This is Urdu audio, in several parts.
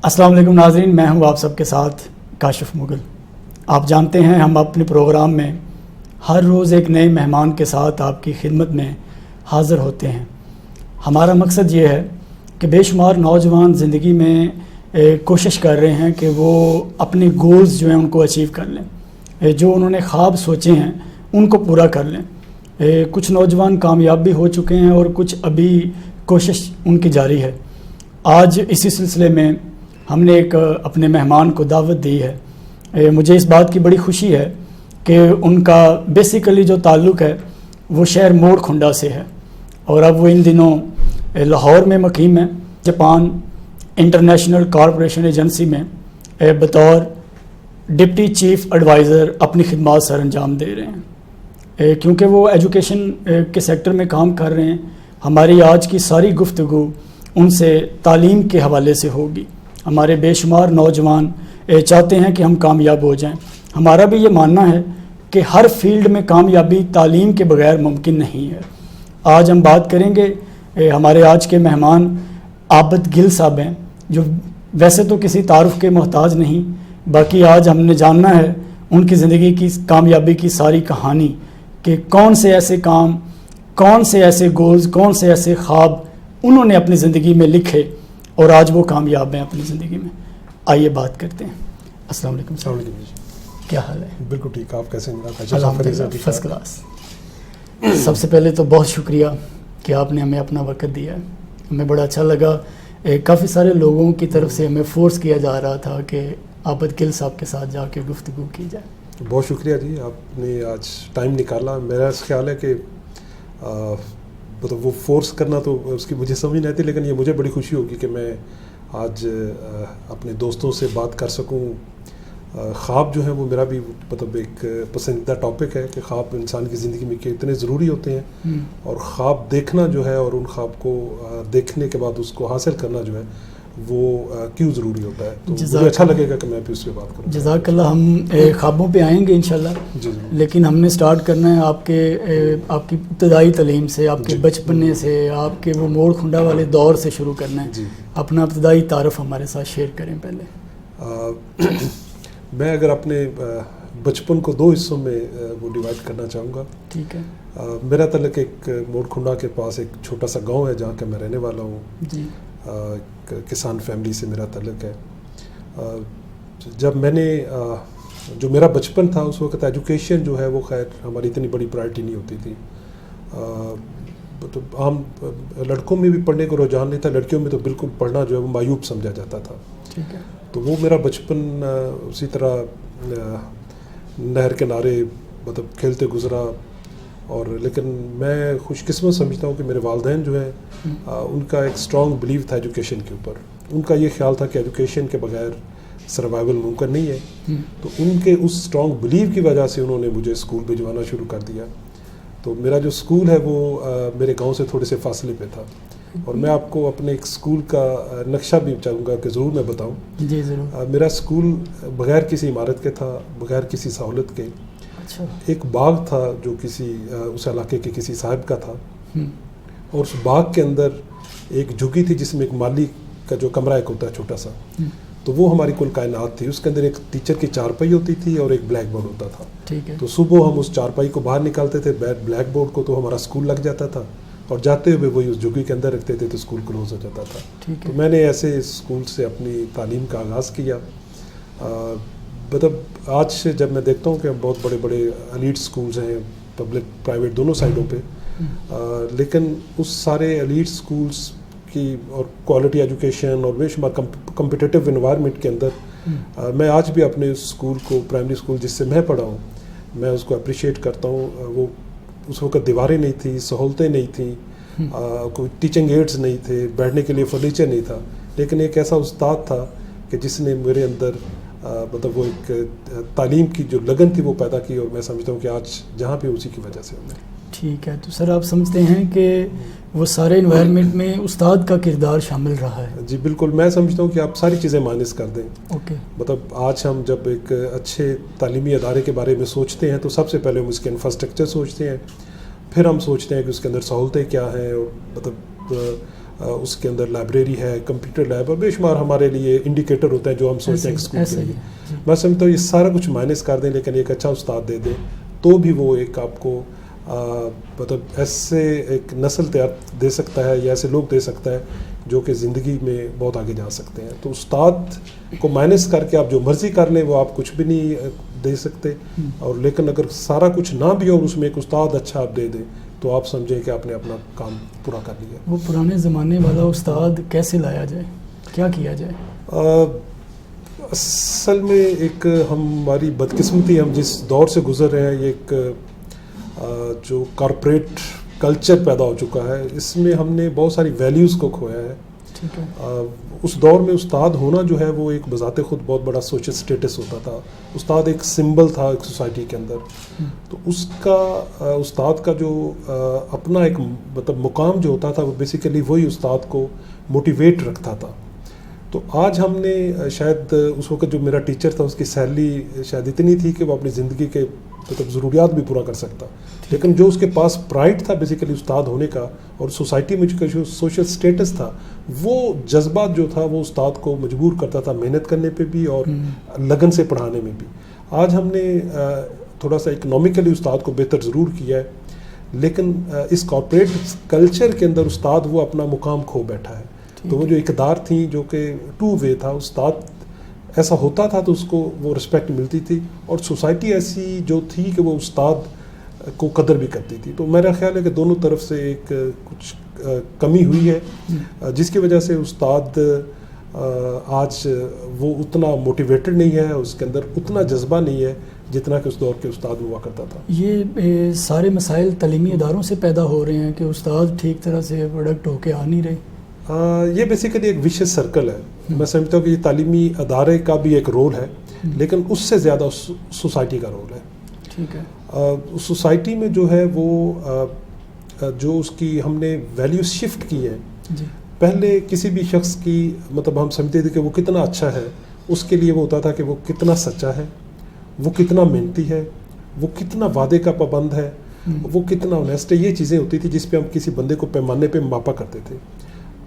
السلام علیکم ناظرین، میں ہوں آپ سب کے ساتھ کاشف مغل۔ آپ جانتے ہیں ہم اپنے پروگرام میں ہر روز ایک نئے مہمان کے ساتھ آپ کی خدمت میں حاضر ہوتے ہیں۔ ہمارا مقصد یہ ہے کہ بے شمار نوجوان زندگی میں کوشش کر رہے ہیں کہ وہ اپنے گولز جو ہیں ان کو اچیو کر لیں، جو انہوں نے خواب سوچے ہیں ان کو پورا کر لیں۔ کچھ نوجوان کامیاب بھی ہو چکے ہیں اور کچھ ابھی کوشش ان کی جاری ہے۔ آج اسی سلسلے میں ہم نے ایک اپنے مہمان کو دعوت دی ہے۔ مجھے اس بات کی بڑی خوشی ہے کہ ان کا بیسیکلی جو تعلق ہے وہ شہر موڑ کھنڈا سے ہے، اور اب وہ ان دنوں لاہور میں مقیم ہے، جاپان انٹرنیشنل کارپوریشن ایجنسی میں بطور ڈپٹی چیف ایڈوائزر اپنی خدمات سر انجام دے رہے ہیں۔ کیونکہ وہ ایجوکیشن کے سیکٹر میں کام کر رہے ہیں، ہماری آج کی ساری گفتگو ان سے تعلیم کے حوالے سے ہوگی۔ ہمارے بے شمار نوجوان چاہتے ہیں کہ ہم کامیاب ہو جائیں۔ ہمارا بھی یہ ماننا ہے کہ ہر فیلڈ میں کامیابی تعلیم کے بغیر ممکن نہیں ہے۔ آج ہم بات کریں گے، ہمارے آج کے مہمان عابد گل صاحب ہیں، جو ویسے تو کسی تعارف کے محتاج نہیں، باقی آج ہم نے جاننا ہے ان کی زندگی کی کامیابی کی ساری کہانی، کہ کون سے ایسے کام، کون سے ایسے گولز، کون سے ایسے خواب انہوں نے اپنی زندگی میں لکھے اور آج وہ کامیاب ہیں اپنی زندگی میں۔ آئیے بات کرتے ہیں۔ السلام علیکم۔ السلام علیکم، کیا حال ہے؟ بالکل ٹھیک، آپ کیسے ہیں؟ الحمدللہ فرسٹ کلاس۔ سب سے پہلے تو بہت شکریہ کہ آپ نے ہمیں اپنا وقت دیا ہے، ہمیں بڑا اچھا لگا۔ کافی سارے لوگوں کی طرف سے ہمیں فورس کیا جا رہا تھا کہ عابد گل صاحب کے ساتھ جا کے گفتگو کی جائے۔ بہت شکریہ جی، آپ نے آج ٹائم نکالا۔ میرا خیال ہے کہ مطلب وہ فورس کرنا تو اس کی مجھے سمجھ نہیں آتی، لیکن یہ مجھے بڑی خوشی ہوگی کہ میں آج اپنے دوستوں سے بات کر سکوں۔ خواب جو ہیں وہ میرا بھی مطلب ایک پسندیدہ ٹاپک ہے کہ خواب انسان کی زندگی میں کتنے ضروری ہوتے ہیں، اور خواب دیکھنا جو ہے اور ان خواب کو دیکھنے کے بعد اس کو حاصل کرنا جو ہے وہ کیوں ضروری ہوتا ہے، تو مجھے اچھا لگے گا کہ میں بھی اس پہ بات کروں۔ جزاک اللہ۔ ہم خوابوں پہ آئیں گے انشاءاللہ، جی، لیکن ہم نے سٹارٹ کرنا ہے آپ کی ابتدائی تعلیم سے، آپ کے بچپنے سے، آپ کے وہ موڑ کھنڈا والے دور سے شروع کرنا ہے۔ اپنا ابتدائی تعارف ہمارے ساتھ شیئر کریں پہلے۔ میں اگر اپنے بچپن کو دو حصوں میں وہ ڈیوائڈ کرنا چاہوں گا۔ ٹھیک ہے۔ میرا تعلق ایک موڑ کھنڈا کے پاس ایک چھوٹا سا گاؤں ہے جہاں کا میں رہنے والا ہوں۔ جی۔ کسان فیملی سے میرا تعلق ہے۔ جب میں نے جو میرا بچپن تھا اس وقت ایجوکیشن جو ہے وہ خیر ہماری اتنی بڑی پرائرٹی نہیں ہوتی تھی۔ تو عام لڑکوں میں بھی پڑھنے کو رجحان نہیں تھا، لڑکیوں میں تو بالکل پڑھنا جو ہے وہ معیوب سمجھا جاتا تھا۔ ٹھیک ہے۔ تو وہ میرا بچپن اسی طرح نہر کنارے مطلب کھیلتے گزرا، اور لیکن میں خوش قسمت سمجھتا ہوں کہ میرے والدین جو ہیں ان کا ایک اسٹرانگ بلیو تھا ایجوکیشن کے اوپر۔ ان کا یہ خیال تھا کہ ایجوکیشن کے بغیر سروائیول ممکن نہیں ہے، تو ان کے اس اسٹرانگ بلیو کی وجہ سے انہوں نے مجھے اسکول بھجوانا شروع کر دیا۔ تو میرا جو اسکول ہے وہ میرے گاؤں سے تھوڑے سے فاصلے پہ تھا، اور میں آپ کو اپنے ایک اسکول کا نقشہ بھی چاہوں گا کہ ضرور میں بتاؤں۔ جی ضرور۔ میرا اسکول بغیر کسی عمارت کے تھا، بغیر کسی سہولت کے۔ اچھا۔ ایک باغ تھا جو کسی اس علاقے کے کسی صاحب کا تھا، اور اس باغ کے اندر ایک جھگی تھی جس میں ایک مالی کا جو کمرہ ایک ہوتا ہے چھوٹا سا، تو وہ ہماری کل کائنات تھی۔ اس کے اندر ایک ٹیچر کی چارپائی ہوتی تھی اور ایک بلیک بورڈ ہوتا تھا۔ ٹھیک ہے۔ تو صبح ہم اس چارپائی کو باہر نکالتے تھے، بلیک بورڈ کو تو ہمارا اسکول لگ جاتا تھا، اور جاتے ہوئے وہی اس جھگی کے اندر رکھتے تھے تو اسکول کلوز ہو جاتا تھا۔ تو میں نے ایسے اسکول سے اپنی تعلیم کا آغاز کیا۔ مطلب آج سے جب میں دیکھتا ہوں کہ بہت بڑے بڑے ایلیٹ اسکولز ہیں، پبلک پرائیویٹ دونوں سائڈوں پہ، لیکن اس سارے ایلیٹ اسکولز کی اور کوالٹی ایجوکیشن اور بے شمار کمپٹیٹیو انوائرمنٹ کے اندر میں آج بھی اپنے اسکول کو، پرائمری اسکول جس سے میں پڑھا ہوں، میں اس کو اپریشیٹ کرتا ہوں۔ وہ اس وقت دیواریں نہیں تھیں، سہولتیں نہیں تھیں، کوئی ٹیچنگ ایڈز نہیں تھے، بیٹھنے کے لیے فرنیچر نہیں تھا، لیکن ایک ایسا استاد تھا کہ جس نے میرے اندر مطلب وہ ایک تعلیم کی جو لگن تھی وہ پیدا کی، اور میں سمجھتا ہوں کہ آج جہاں پہ اسی کی وجہ سے ہوں۔ ٹھیک ہے۔ تو سر آپ سمجھتے ہیں کہ وہ سارے انوائرمنٹ میں استاد کا کردار شامل رہا ہے؟ جی بالکل، میں سمجھتا ہوں کہ آپ ساری چیزیں مائنس کر دیں۔ اوکے۔ مطلب آج ہم جب ایک اچھے تعلیمی ادارے کے بارے میں سوچتے ہیں تو سب سے پہلے ہم اس کے انفراسٹرکچر سوچتے ہیں، پھر ہم سوچتے ہیں کہ اس کے اندر سہولتیں کیا ہیں، اور مطلب اس کے اندر لائبریری ہے, کمپیوٹر لیب, اور بے شمار ہمارے لیے انڈیکیٹر ہوتے ہیں جو ہم سوچتے ہیں اسکول کے لیے. میں سمجھتا ہوں یہ سارا کچھ مائنس کر دیں لیکن ایک اچھا استاد دے دیں تو بھی وہ ایک آپ کو مطلب ایسے ایک نسل تیار دے سکتا ہے یا ایسے لوگ دے سکتا ہے جو کہ زندگی میں بہت آگے جا سکتے ہیں. تو استاد کو مائنس کر کے آپ جو مرضی کر لیں وہ آپ کچھ بھی نہیں دے سکتے, اور لیکن اگر سارا کچھ نہ بھی اور اس میں ایک استاد اچھا آپ دے دیں تو آپ سمجھیں کہ آپ نے اپنا کام پورا کر لیا. وہ پرانے زمانے والا استاد کیسے لایا جائے, کیا کیا جائے؟ اصل میں ایک ہماری بدقسمتی, ہم جس دور سے گزر رہے ہیں, یہ ایک جو کارپوریٹ کلچر پیدا ہو چکا ہے, اس میں ہم نے بہت ساری ویلیوز کو کھویا ہے. ٹھیک ہے. اس دور میں استاد ہونا جو ہے وہ ایک بذات خود بہت بڑا سوشل سٹیٹس ہوتا تھا. استاد ایک سمبل تھا ایک سوسائٹی کے اندر. تو اس کا استاد کا جو اپنا ایک مطلب مقام جو ہوتا تھا وہ بیسیکلی وہی استاد کو موٹیویٹ رکھتا تھا. تو آج ہم نے شاید اس وقت جو میرا ٹیچر تھا اس کی سیلری شاید اتنی تھی کہ وہ اپنی زندگی کے مطلب ضروریات بھی پورا کر سکتا, لیکن جو اس کے پاس پرائڈ تھا بیسیکلی استاد ہونے کا اور سوسائٹی میں جو سوشل سٹیٹس تھا, وہ جذبہ جو تھا وہ استاد کو مجبور کرتا تھا محنت کرنے پہ بھی اور لگن سے پڑھانے میں بھی. آج ہم نے تھوڑا سا اکنامکلی استاد کو بہتر ضرور کیا ہے, لیکن اس کارپوریٹ کلچر کے اندر استاد وہ اپنا مقام کھو بیٹھا ہے. تو وہ جو اقدار تھیں جو کہ ٹو وے تھا, استاد ایسا ہوتا تھا تو اس کو وہ رسپیکٹ ملتی تھی, اور سوسائٹی ایسی جو تھی کہ وہ استاد کو قدر بھی کرتی تھی. تو میرا خیال ہے کہ دونوں طرف سے ایک کچھ کمی ہوئی ہے, جس کی وجہ سے استاد آج وہ اتنا موٹیویٹڈ نہیں ہے, اس کے اندر اتنا جذبہ نہیں ہے جتنا کہ اس دور کے استاد ہوا کرتا تھا. یہ سارے مسائل تعلیمی اداروں سے پیدا ہو رہے ہیں کہ استاد ٹھیک طرح سے پروڈکٹ ہو کے آ نہیں رہے. یہ بیسیکلی ایک وشیس سرکل ہے. میں سمجھتا ہوں کہ یہ تعلیمی ادارے کا بھی ایک رول ہے, لیکن اس سے زیادہ سوسائٹی کا رول ہے. ٹھیک ہے. سوسائٹی میں جو ہے وہ جو اس کی ہم نے ویلیو شفٹ کی ہے. پہلے کسی بھی شخص کی مطلب ہم سمجھتے تھے کہ وہ کتنا اچھا ہے, اس کے لیے وہ ہوتا تھا کہ وہ کتنا سچا ہے, وہ کتنا محنتی ہے, وہ کتنا وعدے کا پابند ہے, وہ کتنا آنیسٹ ہے. یہ چیزیں ہوتی تھی جس پہ ہم کسی بندے کو پیمانے پہ ماپا کرتے تھے.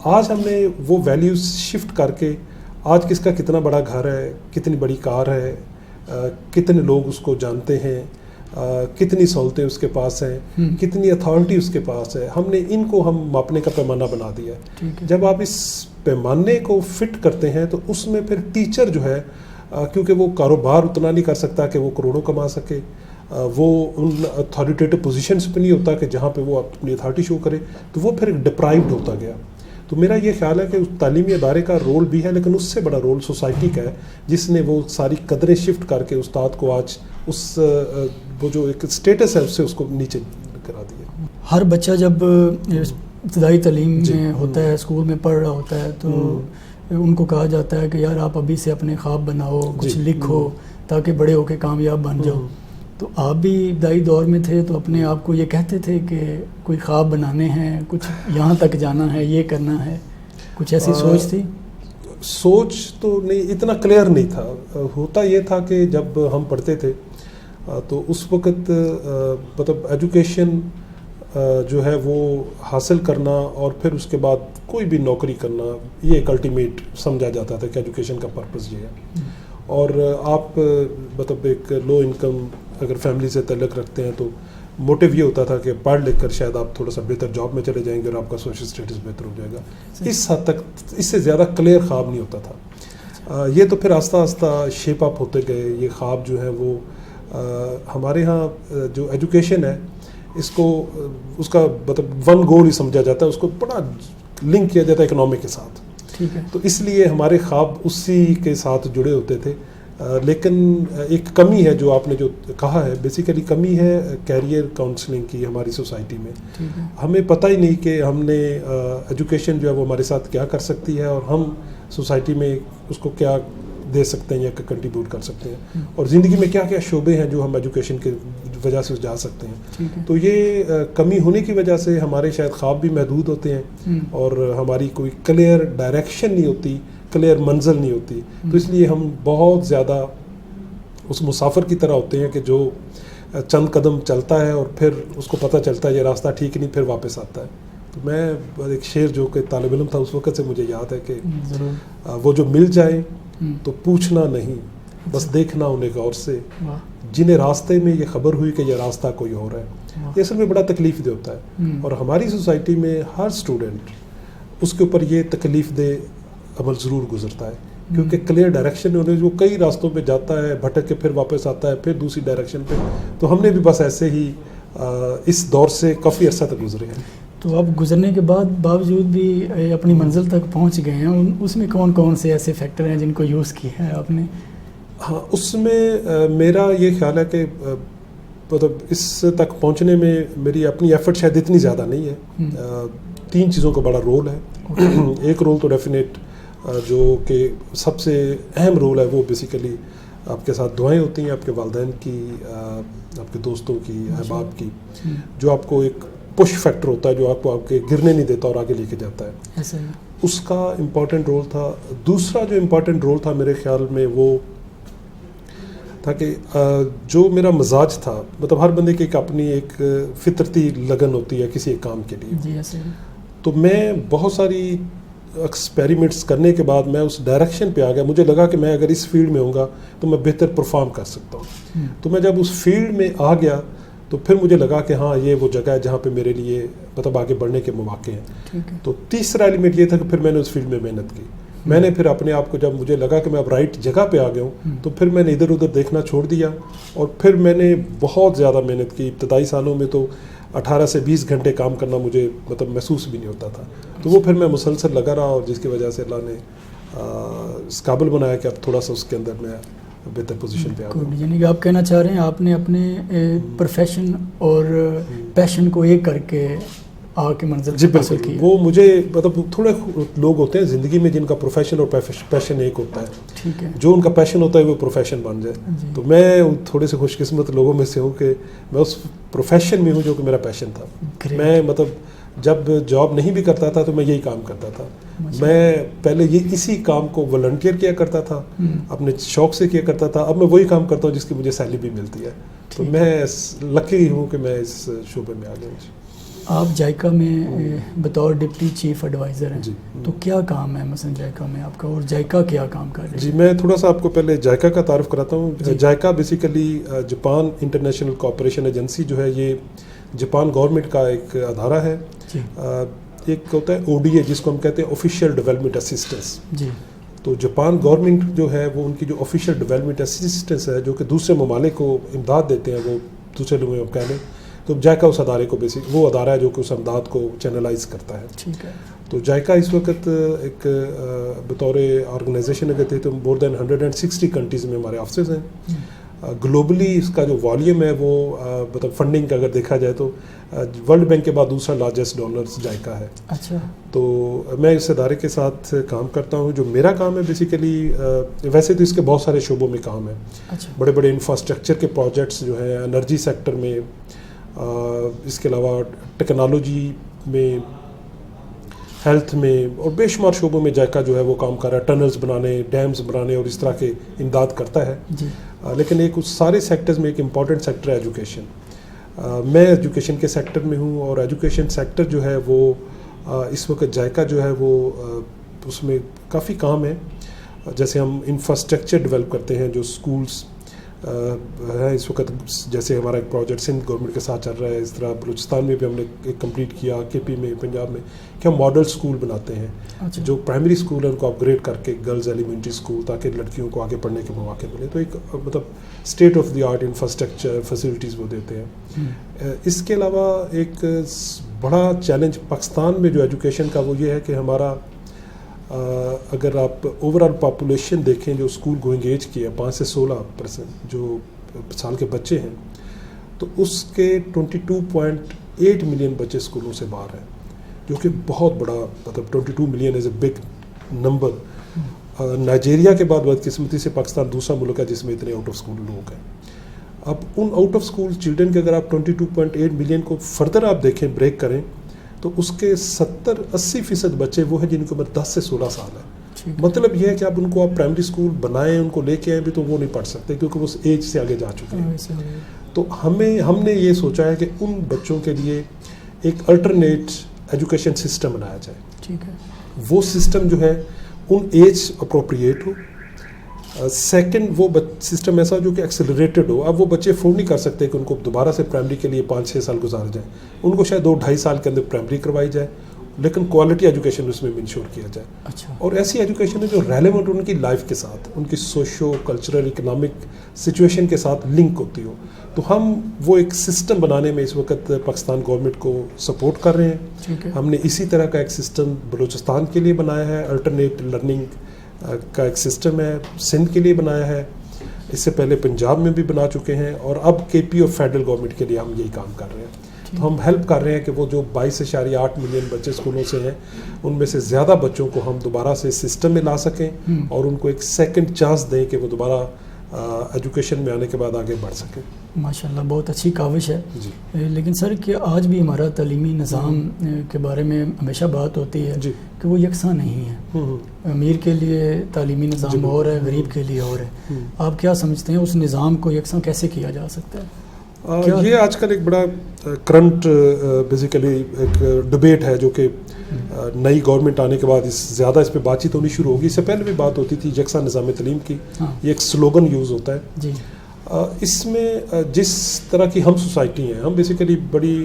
آج ہم نے وہ ویلیوز شفٹ کر کے آج کس کا کتنا بڑا گھر ہے, کتنی بڑی کار ہے, کتنے لوگ اس کو جانتے ہیں, کتنی سہولتیں اس کے پاس ہیں, کتنی اتھارٹی اس کے پاس ہے, ہم نے ان کو ہم ماپنے کا پیمانہ بنا دیا ہے. جب آپ اس پیمانے کو فٹ کرتے ہیں تو اس میں پھر ٹیچر جو ہے کیونکہ وہ کاروبار اتنا نہیں کر سکتا کہ وہ کروڑوں کما سکے, وہ ان اتھارٹیٹیو پوزیشنس پہ نہیں ہوتا کہ جہاں پہ وہ اپنی اتھارٹی شو کرے, تو وہ پھر ڈپرائیوڈ ہوتا گیا. تو میرا یہ خیال ہے کہ تعلیمی ادارے کا رول بھی ہے, لیکن اس سے بڑا رول سوسائٹی کا ہے, جس نے وہ ساری قدریں شفٹ کر کے استاد کو آج اس وہ جو ایک اسٹیٹس ہے اس سے اس کو نیچے کرا دیا. ہر بچہ جب ابتدائی تعلیم میں ہوتا ہے, اسکول میں پڑھ رہا ہوتا ہے, تو ان کو کہا جاتا ہے کہ یار آپ ابھی سے اپنے خواب بناؤ, کچھ لکھو تاکہ بڑے ہو کے کامیاب بن جاؤ. تو آپ بھی ابتدائی دور میں تھے تو اپنے آپ کو یہ کہتے تھے کہ کوئی خواب بنانے ہیں, کچھ یہاں تک جانا ہے, یہ کرنا ہے, کچھ ایسی سوچ تھی؟ سوچ تو نہیں, اتنا کلیئر نہیں تھا. ہوتا یہ تھا کہ جب ہم پڑھتے تھے تو اس وقت مطلب ایجوکیشن جو ہے وہ حاصل کرنا اور پھر اس کے بعد کوئی بھی نوکری کرنا, یہ ایک الٹیمیٹ سمجھا جاتا تھا کہ ایجوکیشن کا پرپز یہ ہے. اور آپ مطلب ایک لو انکم اگر فیملی سے تعلق رکھتے ہیں تو موٹیو یہ ہوتا تھا کہ پڑھ لکھ کر شاید آپ تھوڑا سا بہتر جاب میں چلے جائیں گے اور آپ کا سوشل اسٹیٹس بہتر ہو جائے گا. اس حد تک اس سے زیادہ کلیئر خواب نہیں ہوتا تھا. یہ تو پھر آہستہ آہستہ شیپ اپ ہوتے گئے. یہ خواب جو ہیں وہ ہمارے ہاں جو ایجوکیشن ہے اس کو اس کا مطلب ون گول ہی سمجھا جاتا ہے, اس کو بڑا لنک کیا جاتا ہے اکنامی کے ساتھ. تو اس لیے ہمارے خواب اسی کے ساتھ جڑے ہوتے تھے. لیکن ایک کمی ہے جو آپ نے جو کہا ہے, بیسیکلی کمی ہے کیریئر کاؤنسلنگ کی ہماری سوسائٹی میں. ہمیں پتہ ہی نہیں کہ ہم نے ایجوکیشن جو ہے وہ ہمارے ساتھ کیا کر سکتی ہے اور ہم سوسائٹی میں اس کو کیا دے سکتے ہیں یا کنٹریبیوٹ کر سکتے ہیں, اور زندگی میں کیا کیا شعبے ہیں جو ہم ایجوکیشن کے وجہ سے جا سکتے ہیں. تو یہ کمی ہونے کی وجہ سے ہمارے شاید خواب بھی محدود ہوتے ہیں اور ہماری کوئی کلیئر ڈائریکشن نہیں ہوتی, کلیئر منزل نہیں ہوتی. تو اس لیے ہم بہت زیادہ اس مسافر کی طرح ہوتے ہیں کہ جو چند قدم چلتا ہے اور پھر اس کو پتہ چلتا ہے یہ راستہ ٹھیک نہیں, پھر واپس آتا ہے. تو میں ایک شعر جو کہ طالب علم تھا اس وقت سے مجھے یاد ہے کہ وہ جو مل جائے تو پوچھنا نہیں بس دیکھنا انہیں غور سے، جنہیں راستے میں یہ خبر ہوئی کہ یہ راستہ کوئی اور ہے. یہ اصل میں بڑا تکلیف دہ ہوتا ہے، اور ہماری سوسائٹی میں ہر اسٹوڈنٹ اس کے اوپر یہ تکلیف دہ عمل ضرور گزرتا ہے، کیونکہ کلیئر ڈائریکشن میں جو کئی راستوں پہ جاتا ہے، بھٹک کے پھر واپس آتا ہے، پھر دوسری ڈائریکشن پہ. تو ہم نے بھی بس ایسے ہی اس دور سے کافی عرصہ تک گزرے ہیں. تو اب گزرنے کے بعد باوجود بھی اپنی منزل تک پہنچ گئے ہیں، اس میں کون کون سے ایسے فیکٹر ہیں جن کو یوز کیا ہے آپ نے؟ ہاں، اس میں میرا یہ خیال ہے کہ مطلب اس تک پہنچنے میں میری اپنی ایفرٹ شاید اتنی زیادہ نہیں ہے. 3 چیزوں کا بڑا رول ہے. ایک رول تو ڈیفینیٹ جو کہ سب سے اہم رول ہے وہ بیسیکلی آپ کے ساتھ دعائیں ہوتی ہیں، آپ کے والدین کی، آپ کے دوستوں کی، احباب کی، جو آپ کو ایک پش فیکٹر ہوتا ہے جو آپ کو آپ کے گرنے نہیں دیتا اور آگے لے کے جاتا ہے. اس کا امپورٹنٹ رول تھا. دوسرا جو امپورٹنٹ رول تھا میرے خیال میں وہ تھا کہ جو میرا مزاج تھا، مطلب ہر بندے کی ایک اپنی ایک فطرتی لگن ہوتی ہے کسی ایک کام کے لیے. تو میں بہت ساری ایکسپیریمنٹس کرنے کے بعد میں اس ڈائریکشن پہ آ گیا. مجھے لگا کہ میں اگر اس فیلڈ میں ہوں گا تو میں بہتر پرفارم کر سکتا ہوں. تو میں جب اس فیلڈ میں آ گیا تو پھر مجھے لگا کہ ہاں یہ وہ جگہ ہے جہاں پہ میرے لیے مطلب آگے بڑھنے کے مواقع ہیں. تو تیسرا ایلیمنٹ یہ تھا کہ پھر میں نے اس فیلڈ میں محنت کی. میں نے پھر اپنے آپ کو جب مجھے لگا کہ میں اب رائٹ جگہ پہ آ گیا ہوں تو پھر میں نے ادھر ادھر دیکھنا چھوڑ دیا اور پھر میں نے بہت زیادہ محنت کی. ابتدائی سالوں میں تو 18 سے 20 گھنٹے کام کرنا مجھے مطلب محسوس بھی نہیں ہوتا تھا. تو وہ پھر میں مسلسل لگا رہا اور جس کی وجہ سے اللہ نے اس قابل بنایا کہ اب تھوڑا سا اس کے اندر میں بہتر پوزیشن پہ آ گیا. یعنی کہ آپ کہنا چاہ رہے ہیں آپ نے اپنے پروفیشن اور پیشن کو ایک کر کے آ کے منزل حاصل کی. وہ مجھے مطلب تھوڑے لوگ ہوتے ہیں زندگی میں جن کا پروفیشن اور پیشن ایک ہوتا ہے. ٹھیک ہے. جو ان کا پیشن ہوتا ہے وہ پروفیشن بن جائے. تو میں تھوڑے سے خوش قسمت لوگوں میں سے ہوں کہ میں اس پروفیشن میں ہوں جو کہ میرا پیشن تھا. میں مطلب جب جاب نہیں بھی کرتا تھا تو میں یہی کام کرتا تھا. میں پہلے اسی کام کو والنٹیئر کیا کرتا تھا، اپنے شوق سے کیا کرتا تھا. اب میں وہی کام کرتا ہوں جس کی مجھے سیلری بھی ملتی ہے. تو میں لکی ہوں کہ میں اس شعبے میں آ گیا. آپ جائکا میں بطور ڈپٹی چیف ایڈوائزر ہیں. تو کیا کام ہے مثلا جائکا میں آپ کا، اور جائکا کیا کام کر رہی ہے؟ جی میں تھوڑا سا آپ کو پہلے جائکا کا تعارف کراتا ہوں. JICA basically Japan International Cooperation Agency جو ہے یہ جاپان گورنمنٹ کا ایک ادارہ ہے. ایک ہوتا ہے ODA جس کو ہم کہتے ہیں آفیشیل ڈیولپمنٹ اسسٹنس. تو جاپان گورنمنٹ جو ہے وہ ان کی جو آفیشیل ڈیولپمنٹ اسسٹنس ہے جو کہ دوسرے ممالک کو امداد دیتے ہیں، وہ دوسرے لوگوں میں کہہ لیں تو جائکا اس ادارے کو وہ ادارہ ہے جو کہ اس امداد کو چینلائز کرتا ہے. ٹھیک ہے. تو جائکا اس وقت ایک بطور آرگنائزیشن اگر تھے تو مور دین 160 کنٹریز میں ہمارے آفسز ہیں. گلوبلی اس کا جو والیوم ہے وہ مطلب فنڈنگ کا اگر دیکھا جائے تو ورلڈ بینک کے بعد دوسرا لارجسٹ ڈونر جائکا ہے. اچھا. تو میں اس ادارے کے ساتھ کام کرتا ہوں. جو میرا کام ہے بیسیکلی ویسے تو اس کے بہت سارے شعبوں میں کام ہے. بڑے بڑے انفراسٹرکچر کے پروجیکٹس جو ہیں انرجی سیکٹر میں، اس کے علاوہ ٹیکنالوجی میں، ہیلتھ میں اور بے شمار شعبوں میں جائکا جو ہے وہ کام کر رہا ہے. ٹنلز بنانے، ڈیمز بنانے اور اس طرح کے امداد کرتا ہے. لیکن ایک اس سارے سیکٹرز میں ایک امپورٹنٹ سیکٹر ہے ایجوکیشن. میں ایجوکیشن کے سیکٹر میں ہوں اور ایجوکیشن سیکٹر جو ہے وہ اس وقت جائکا جو ہے وہ اس میں کافی کام ہے. جیسے ہم انفراسٹرکچر ڈیولپ کرتے ہیں جو اسکولس ہے اس وقت، جیسے ہمارا ایک پروجیکٹ سندھ گورنمنٹ کے ساتھ چل رہا ہے. اس طرح بلوچستان میں بھی ہم نے ایک کمپلیٹ کیا، KP میں، پنجاب میں، کہ ہم ماڈل اسکول بناتے ہیں. جو پرائمری اسکول ہیں ان کو اپ گریڈ کر کے گرلز ایلیمنٹری اسکول تاکہ لڑکیوں کو آگے پڑھنے کے مواقع ملے. تو ایک مطلب state of the art infrastructure facilities وہ دیتے ہیں. اس کے علاوہ ایک بڑا چیلنج پاکستان میں جو ایجوکیشن کا وہ یہ ہے کہ ہمارا اگر آپ اوور آل پاپولیشن دیکھیں جو اسکول گوئنگ ایج کی ہے 5 سے 16% جو سال کے بچے ہیں، تو اس کے 22.8 ملین بچے اسکولوں سے باہر ہیں، جو کہ بہت بڑا مطلب 22 million is a big number. Nigeria کے بعد بدقسمتی سے پاکستان دوسرا ملک ہے جس میں اتنے آؤٹ آف اسکول لوگ ہیں. اب in out of school children کے اگر آپ 22.8 ملین کو فردر آپ دیکھیں بریک کریں تو اس کے 70-80% بچے وہ ہیں جن کی عمر 10 سے 16 سال ہے. مطلب یہ ہے کہ اب ان کو آپ پرائمری اسکول بنائیں، ان کو لے کے آئیں بھی تو وہ نہیں پڑھ سکتے کیونکہ وہ اس ایج سے آگے جا چکے ہیں. تو ہم نے یہ سوچا ہے کہ ان بچوں کے لیے ایک الٹرنیٹ ایجوکیشن سسٹم بنایا جائے. ٹھیک ہے. وہ سسٹم جو ہے ان ایج اپروپریٹ ہو. سیکنڈ وہ سسٹم ایسا جو کہ ایکسلریٹڈ ہو. اب وہ بچے افورڈ نہیں کر سکتے کہ ان کو دوبارہ سے پرائمری کے لیے 5-6 سال گزار جائے. ان کو شاید 2-2.5 سال کے اندر پرائمری کروائی جائے, لیکن کوالٹی ایجوکیشن اس میں انشور کیا جائے. اچھا. اور ایسی ایجوکیشن ہے جو ریلیونٹ ان کی لائف کے ساتھ, ان کی سوشو کلچرل اکنامک سچویشن کے ساتھ لنک ہوتی ہو. تو ہم وہ ایک سسٹم بنانے میں اس وقت پاکستان گورنمنٹ کو سپورٹ کر رہے ہیں. ٹھیک ہے. ہم نے اسی طرح کا ایک سسٹم بلوچستان کے لیے بنایا ہے, الٹرنیٹ لرننگ کا ایک سسٹم ہے, سندھ کے لیے بنایا ہے, اس سے پہلے پنجاب میں بھی بنا چکے ہیں, اور اب KP اور فیڈرل گورنمنٹ کے لیے ہم یہی کام کر رہے ہیں. تو ہم ہیلپ کر رہے ہیں کہ وہ جو 22.8 ملین بچے اسکولوں سے ہیں, ان میں سے زیادہ بچوں کو ہم دوبارہ سے سسٹم میں لا سکیں اور ان کو ایک سیکنڈ چانس دیں کہ وہ دوبارہ ایجوکیشن میں آنے کے بعد آگے بڑھ سکیں. ماشاءاللہ بہت اچھی کاوش ہے. جی. لیکن سر کہ آج بھی ہمارا تعلیمی نظام کے بارے میں ہمیشہ بات ہوتی ہے جی. کہ وہ یکساں نہیں ہے. امیر کے لیے تعلیمی نظام اور ہے, غریب کے لیے اور ہے. آپ کیا سمجھتے ہیں اس نظام کو یکساں کیسے کیا جا سکتا ہے؟ یہ آج کل ایک بڑا کرنٹ بیسیکلی ایک ڈبیٹ ہے جو کہ نئی گورنمنٹ آنے کے بعد زیادہ اس پہ بات چیت ہونی شروع ہوگی. اس سے پہلے بھی بات ہوتی تھی یکساں نظام تعلیم کی. یہ ایک سلوگن یوز ہوتا ہے. جی. اس میں جس طرح کی ہم سوسائٹی ہیں, ہم بیسیکلی بڑی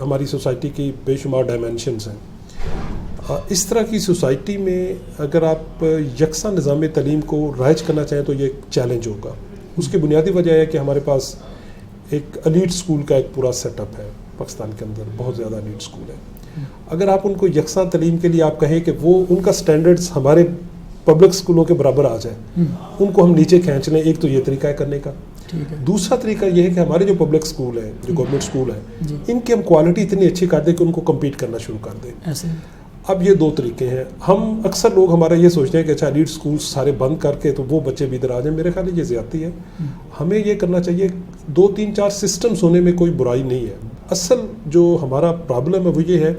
ہماری سوسائٹی کی بے شمار ڈائمینشنز ہیں. اس طرح کی سوسائٹی میں اگر آپ یکساں نظام تعلیم کو رائج کرنا چاہیں تو یہ ایک چیلنج ہوگا. اس کی بنیادی وجہ ہے کہ ہمارے پاس ایک ایلیٹ اسکول کا ایک پورا سیٹ اپ ہے پاکستان کے اندر, بہت زیادہ ایلیٹ اسکول ہے. اگر آپ ان کو یکساں تعلیم کے لیے آپ کہیں کہ وہ ان کا سٹینڈرڈز ہمارے پبلک اسکولوں کے برابر آ جائے, ان کو ہم نیچے کھینچ لیں, ایک تو یہ طریقہ ہے کرنے کا. دوسرا طریقہ یہ ہے کہ ہمارے جو پبلک اسکول ہیں, جو گورنمنٹ اسکول ہیں, ان کی ہم کوالٹی اتنی اچھی کر دیں کہ ان کو کمپیٹ کرنا شروع کر دیں. اب یہ 2 طریقے ہیں. ہم اکثر لوگ ہمارا یہ سوچتے ہیں کہ اچھا ایلیٹ اسکول سارے بند کر کے تو وہ بچے بھی ادھر آ جائیں. میرے خیال یہ زیادتی ہے. ہمیں یہ کرنا چاہیے 2-3-4 سسٹمز ہونے میں کوئی برائی نہیں ہے. اصل جو ہمارا پرابلم ہے وہ یہ ہے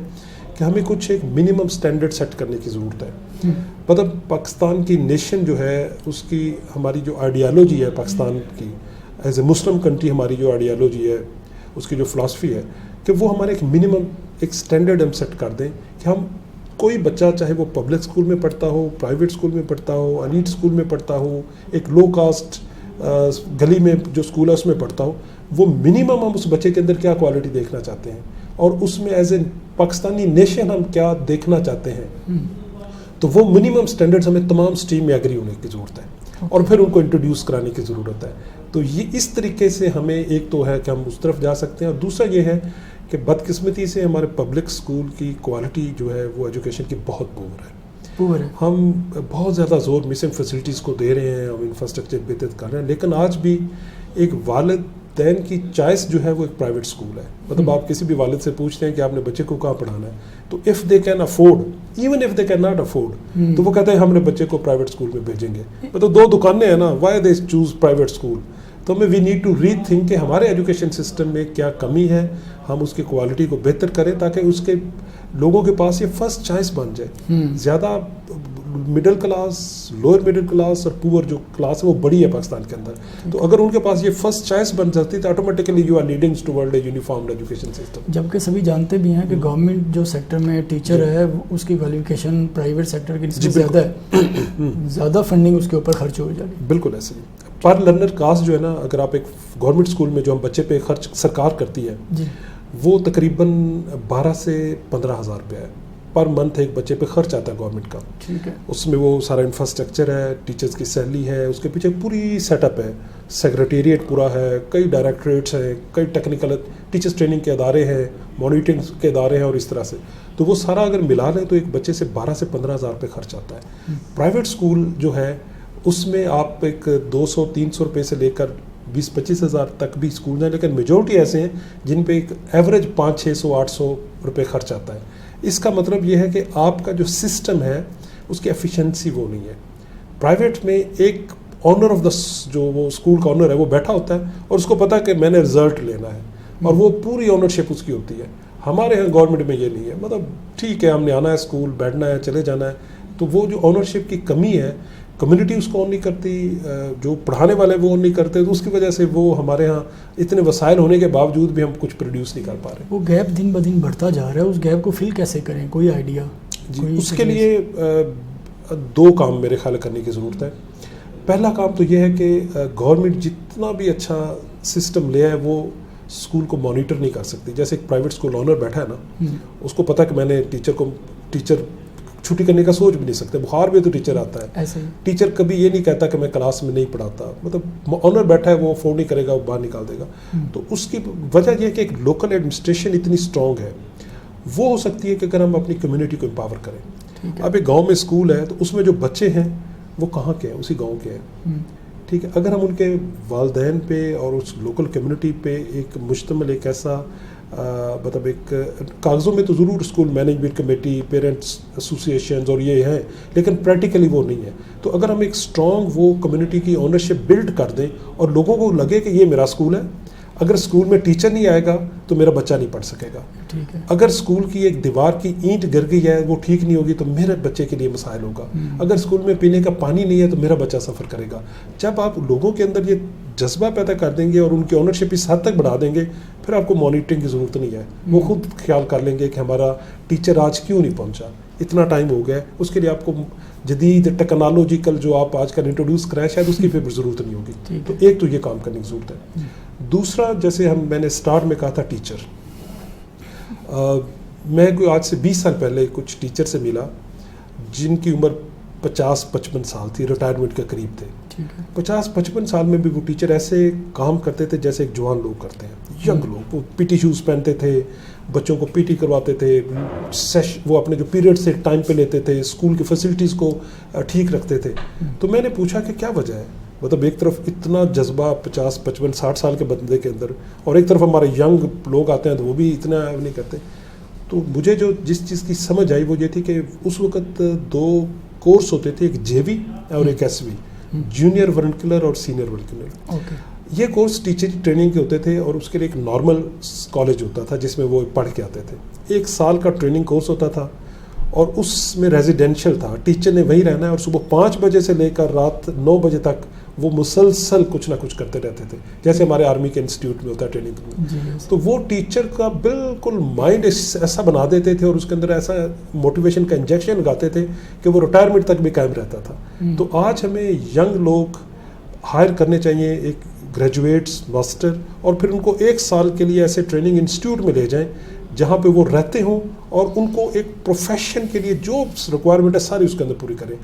کہ ہمیں کچھ ایک منیمم سٹینڈرڈ سیٹ کرنے کی ضرورت ہے. مطلب پاکستان کی نیشن جو ہے, اس کی ہماری جو آئیڈیالوجی ہے پاکستان کی ایز اے مسلم کنٹری, ہماری جو آئیڈیالوجی ہے, اس کی جو فلاسفی ہے, کہ وہ ہمارے ایک منیمم ایک سٹینڈرڈ ہم سیٹ کر دیں کہ ہم کوئی بچہ چاہے وہ پبلک اسکول میں پڑھتا ہو, پرائیویٹ اسکول میں پڑھتا ہو, ایلیٹ اسکول میں پڑھتا ہو, ایک لو کاسٹ گلی میں جو اسکول ہے اس میں پڑھتا ہو, وہ منیمم ہم اس بچے کے اندر کیا کوالٹی دیکھنا چاہتے ہیں اور اس میں ایز اے پاکستانی نیشن ہم کیا دیکھنا چاہتے ہیں. تو وہ منیمم سٹینڈرڈز ہمیں تمام اسٹریم میں ایگری ہونے کی ضرورت ہے اور پھر ان کو انٹروڈیوس کرانے کی ضرورت ہے. تو یہ اس طریقے سے ہمیں ایک تو ہے کہ ہم اس طرف جا سکتے ہیں, اور دوسرا یہ ہے کہ بدقسمتی سے ہمارے پبلک اسکول کی کوالٹی جو ہے وہ ایجوکیشن کی بہت پور ہے. ہم بہت زیادہ زور مسنگ فیسلٹیز کو دے رہے ہیں, ہم انفراسٹرکچر بہتر کر رہے ہیں, لیکن آج بھی ایک والدین کی چوائس جو ہے وہ ایک پرائیویٹ اسکول ہے. مطلب آپ کسی بھی والد سے پوچھتے ہیں کہ آپ نے بچے کو کہاں پڑھانا ہے, تو if they can afford, even if they can not afford, تو وہ کہتے ہیں ہم نے بچے کو پرائیویٹ اسکول میں بھیجیں گے. مطلب 2 دکانیں ہیں نا, why they choose private school. تو ہمیں we need to rethink کہ ہمارے ایجوکیشن سسٹم میں کیا کمی ہے, ہم اس کی کوالٹی کو بہتر کریں تاکہ اس کے لوگوں کے پاس یہ فرسٹ چوائس بن جائے. زیادہ middle class, lower middle class اور پور جو کلاس ہے وہ بڑی ہے پاکستان کے اندر, تو اگر ان کے پاس یہ فرسٹ چوائس بن جاتی تو automatically you are leading toward a uniformed education system. جبکہ سبھی جانتے بھی ہیں کہ گورنمنٹ جو سیکٹر میں ٹیچر ہے اس کی کوالیفیکیشن پرائیویٹ سیکٹر کی نسبت زیادہ ہے, زیادہ فنڈنگ اس کے اوپر خرچ ہو جائے. بالکل ایسے ہی. پر لرنر کاسٹ جو ہے نا, اگر آپ ایک گورنمنٹ اسکول میں جو ہم بچے پہ خرچ سرکار کرتی ہے وہ تقریباً 12 سے 15 ہزار روپیہ ہے پر منتھ ایک بچے پہ خرچ آتا ہے گورنمنٹ کا. ٹھیک ہے. اس میں وہ سارا انفراسٹرکچر ہے, ٹیچرز کی سیلری ہے, اس کے پیچھے پوری سیٹ اپ ہے, سیکریٹریٹ پورا ہے, کئی ڈائریکٹریٹس ہیں, کئی ٹیکنیکل ٹیچرز ٹریننگ کے ادارے ہیں, مانیٹرنگ کے ادارے ہیں, اور اس طرح سے. تو وہ سارا اگر ملا لیں تو ایک بچے سے 12 سے 15 ہزار روپے خرچ آتا ہے. پرائیویٹ اسکول جو ہے اس میں آپ ایک 200-300 روپے سے لے کر 20-25 ہزار تک بھی اسکول ہیں, لیکن میجورٹی ایسے ہیں جن پہ ایک ایوریج 500-600-800 روپے خرچ آتا ہے. اس کا مطلب یہ ہے کہ آپ کا جو سسٹم ہے اس کی ایفیشنسی وہ نہیں ہے. پرائیویٹ میں ایک آنر آف دا جو وہ اسکول کا آنر ہے وہ بیٹھا ہوتا ہے اور اس کو پتا کہ میں نے رزلٹ لینا ہے اور وہ پوری آنرشپ اس کی ہوتی ہے. ہمارے یہاں گورنمنٹ میں یہ نہیں ہے. مطلب ٹھیک ہے ہم نے آنا ہے اسکول, بیٹھنا ہے, چلے جانا ہے. تو وہ جو آنرشپ کی کمی ہے, کمیونٹی اس کو آن نہیں کرتی, جو پڑھانے والے وہ آن نہیں کرتے, تو اس کی وجہ سے وہ ہمارے ہاں اتنے وسائل ہونے کے باوجود بھی ہم کچھ پروڈیوس نہیں کر پا رہے. وہ گیپ دن بدن بڑھتا جا رہا ہے, اس گیپ کو فل کیسے کریں, کوئی آئیڈیا؟ جی, اس کے لیے 2 کام میرے خیال کرنے کی ضرورت ہے. پہلا کام تو یہ ہے کہ گورنمنٹ جتنا بھی اچھا سسٹم لے ہے وہ اسکول کو مانیٹر نہیں کر سکتی. جیسے ایک پرائیویٹ اسکول آنر بیٹھا ہے نا, اس کو پتہ کہ میں نے ٹیچر چھٹی کرنے کا سوچ بھی نہیں سکتے, بخار بھی تو ٹیچر آتا ہے. ٹیچر کبھی یہ نہیں کہتا کہ میں کلاس میں نہیں پڑھاتا, مطلب آنر بیٹھا ہے وہ افورڈ نہیں کرے گا, وہ باہر نکال دے گا. تو اس کی وجہ یہ ہے کہ ایک لوکل ایڈمنسٹریشن اتنی اسٹرانگ ہے, وہ ہو سکتی ہے کہ اگر ہم اپنی کمیونٹی کو امپاور کریں. اب ایک گاؤں میں اسکول ہے تو اس میں جو بچے ہیں وہ کہاں کے ہیں, اسی گاؤں کے ہیں. ٹھیک ہے, اگر ہم ان کے والدین پہ اور اس لوکل کمیونٹی پہ ایک مشتمل ایک ایسا مطلب ایک کاغذوں میں تو ضرور school management committee, parents associations اور یہ ہیں, لیکن پریکٹیکلی وہ نہیں ہے. تو اگر ہم ایک اسٹرانگ وہ کمیونٹی کی اونرشپ بلڈ کر دیں اور لوگوں کو لگے کہ یہ میرا اسکول ہے, اگر اسکول میں ٹیچر نہیں آئے گا تو میرا بچہ نہیں پڑھ سکے گا. اگر اسکول کی ایک دیوار کی اینٹ گر گئی ہے وہ ٹھیک نہیں ہوگی تو میرے بچے کے لیے مسائل ہوگا. اگر اسکول میں پینے کا پانی نہیں ہے تو میرا بچہ سفر کرے گا. جب آپ لوگوں کے اندر یہ جذبہ پیدا کر دیں گے اور ان کی اونرشپ اس حد تک بڑھا دیں گے, پھر آپ کو مانیٹرنگ کی ضرورت نہیں ہے. وہ خود خیال کر لیں گے کہ ہمارا ٹیچر آج کیوں نہیں پہنچا, اتنا ٹائم ہو گیا. اس کے لیے آپ کو جدید ٹیکنالوجیکل جو آپ آج کل انٹروڈیوس کرائیں شاید اس کی پھر ضرورت نہیں ہوگی. تو ایک تو یہ کام کرنے کی ضرورت ہے. دوسرا, جیسے میں نے اسٹارٹ میں کہا تھا ٹیچر, میں کوئی آج سے 20 سال پہلے کچھ ٹیچر سے ملا جن کی عمر 50-55 سال تھی, ریٹائرمنٹ کے قریب تھے. 50-55 سال میں بھی وہ ٹیچر ایسے کام کرتے تھے جیسے ایک جوان لوگ کرتے ہیں, ینگ لوگ. وہ پی ٹی شوز پہنتے تھے, بچوں کو پی ٹی کرواتے تھے, وہ اپنے جو پیریڈ سے ٹائم پہ لیتے تھے, اسکول کی فیسلٹیز کو ٹھیک رکھتے تھے. تو میں نے پوچھا کہ کیا وجہ ہے, مطلب ایک طرف اتنا جذبہ 50-55-60 سال کے بندے کے اندر, اور ایک طرف ہمارے ینگ لوگ آتے ہیں تو وہ بھی اتنا نہیں کرتے. تو مجھے جس چیز کی سمجھ آئی وہ یہ تھی کہ اس وقت 2 کورس ہوتے تھے, ایک جے وی اور ایک ایس وی, جونیئر ورنکولر اور سینئر ورنکولر. یہ کورس ٹیچر ٹریننگ کے ہوتے تھے اور اس کے لیے ایک نارمل کالج ہوتا تھا جس میں وہ پڑھ کے آتے تھے. 1 سال کا ٹریننگ کورس ہوتا تھا اور اس میں ریزیڈینشل تھا. ٹیچر نے وہیں رہنا ہے اور صبح 5 بجے سے لے کر رات 9 بجے تک وہ مسلسل کچھ نہ کچھ کرتے رہتے تھے, جیسے ہمارے آرمی کے انسٹیٹیوٹ میں ہوتا ہے ٹریننگ میں. تو وہ ٹیچر کا بالکل مائنڈ ایسا بنا دیتے تھے اور اس کے اندر ایسا موٹیویشن کا انجیکشن لگاتے تھے کہ وہ ریٹائرمنٹ تک بھی قائم رہتا تھا. تو آج ہمیں ینگ لوگ ہائر کرنے چاہیے, ایک گریجویٹس, ماسٹر, اور پھر ان کو 1 سال کے لیے ایسے ٹریننگ انسٹیٹیوٹ میں لے جائیں جہاں پہ وہ رہتے ہوں اور ان کو ایک پروفیشن کے لیے جو ریکوائرمنٹ ہے ساری اس کے اندر پوری کریں.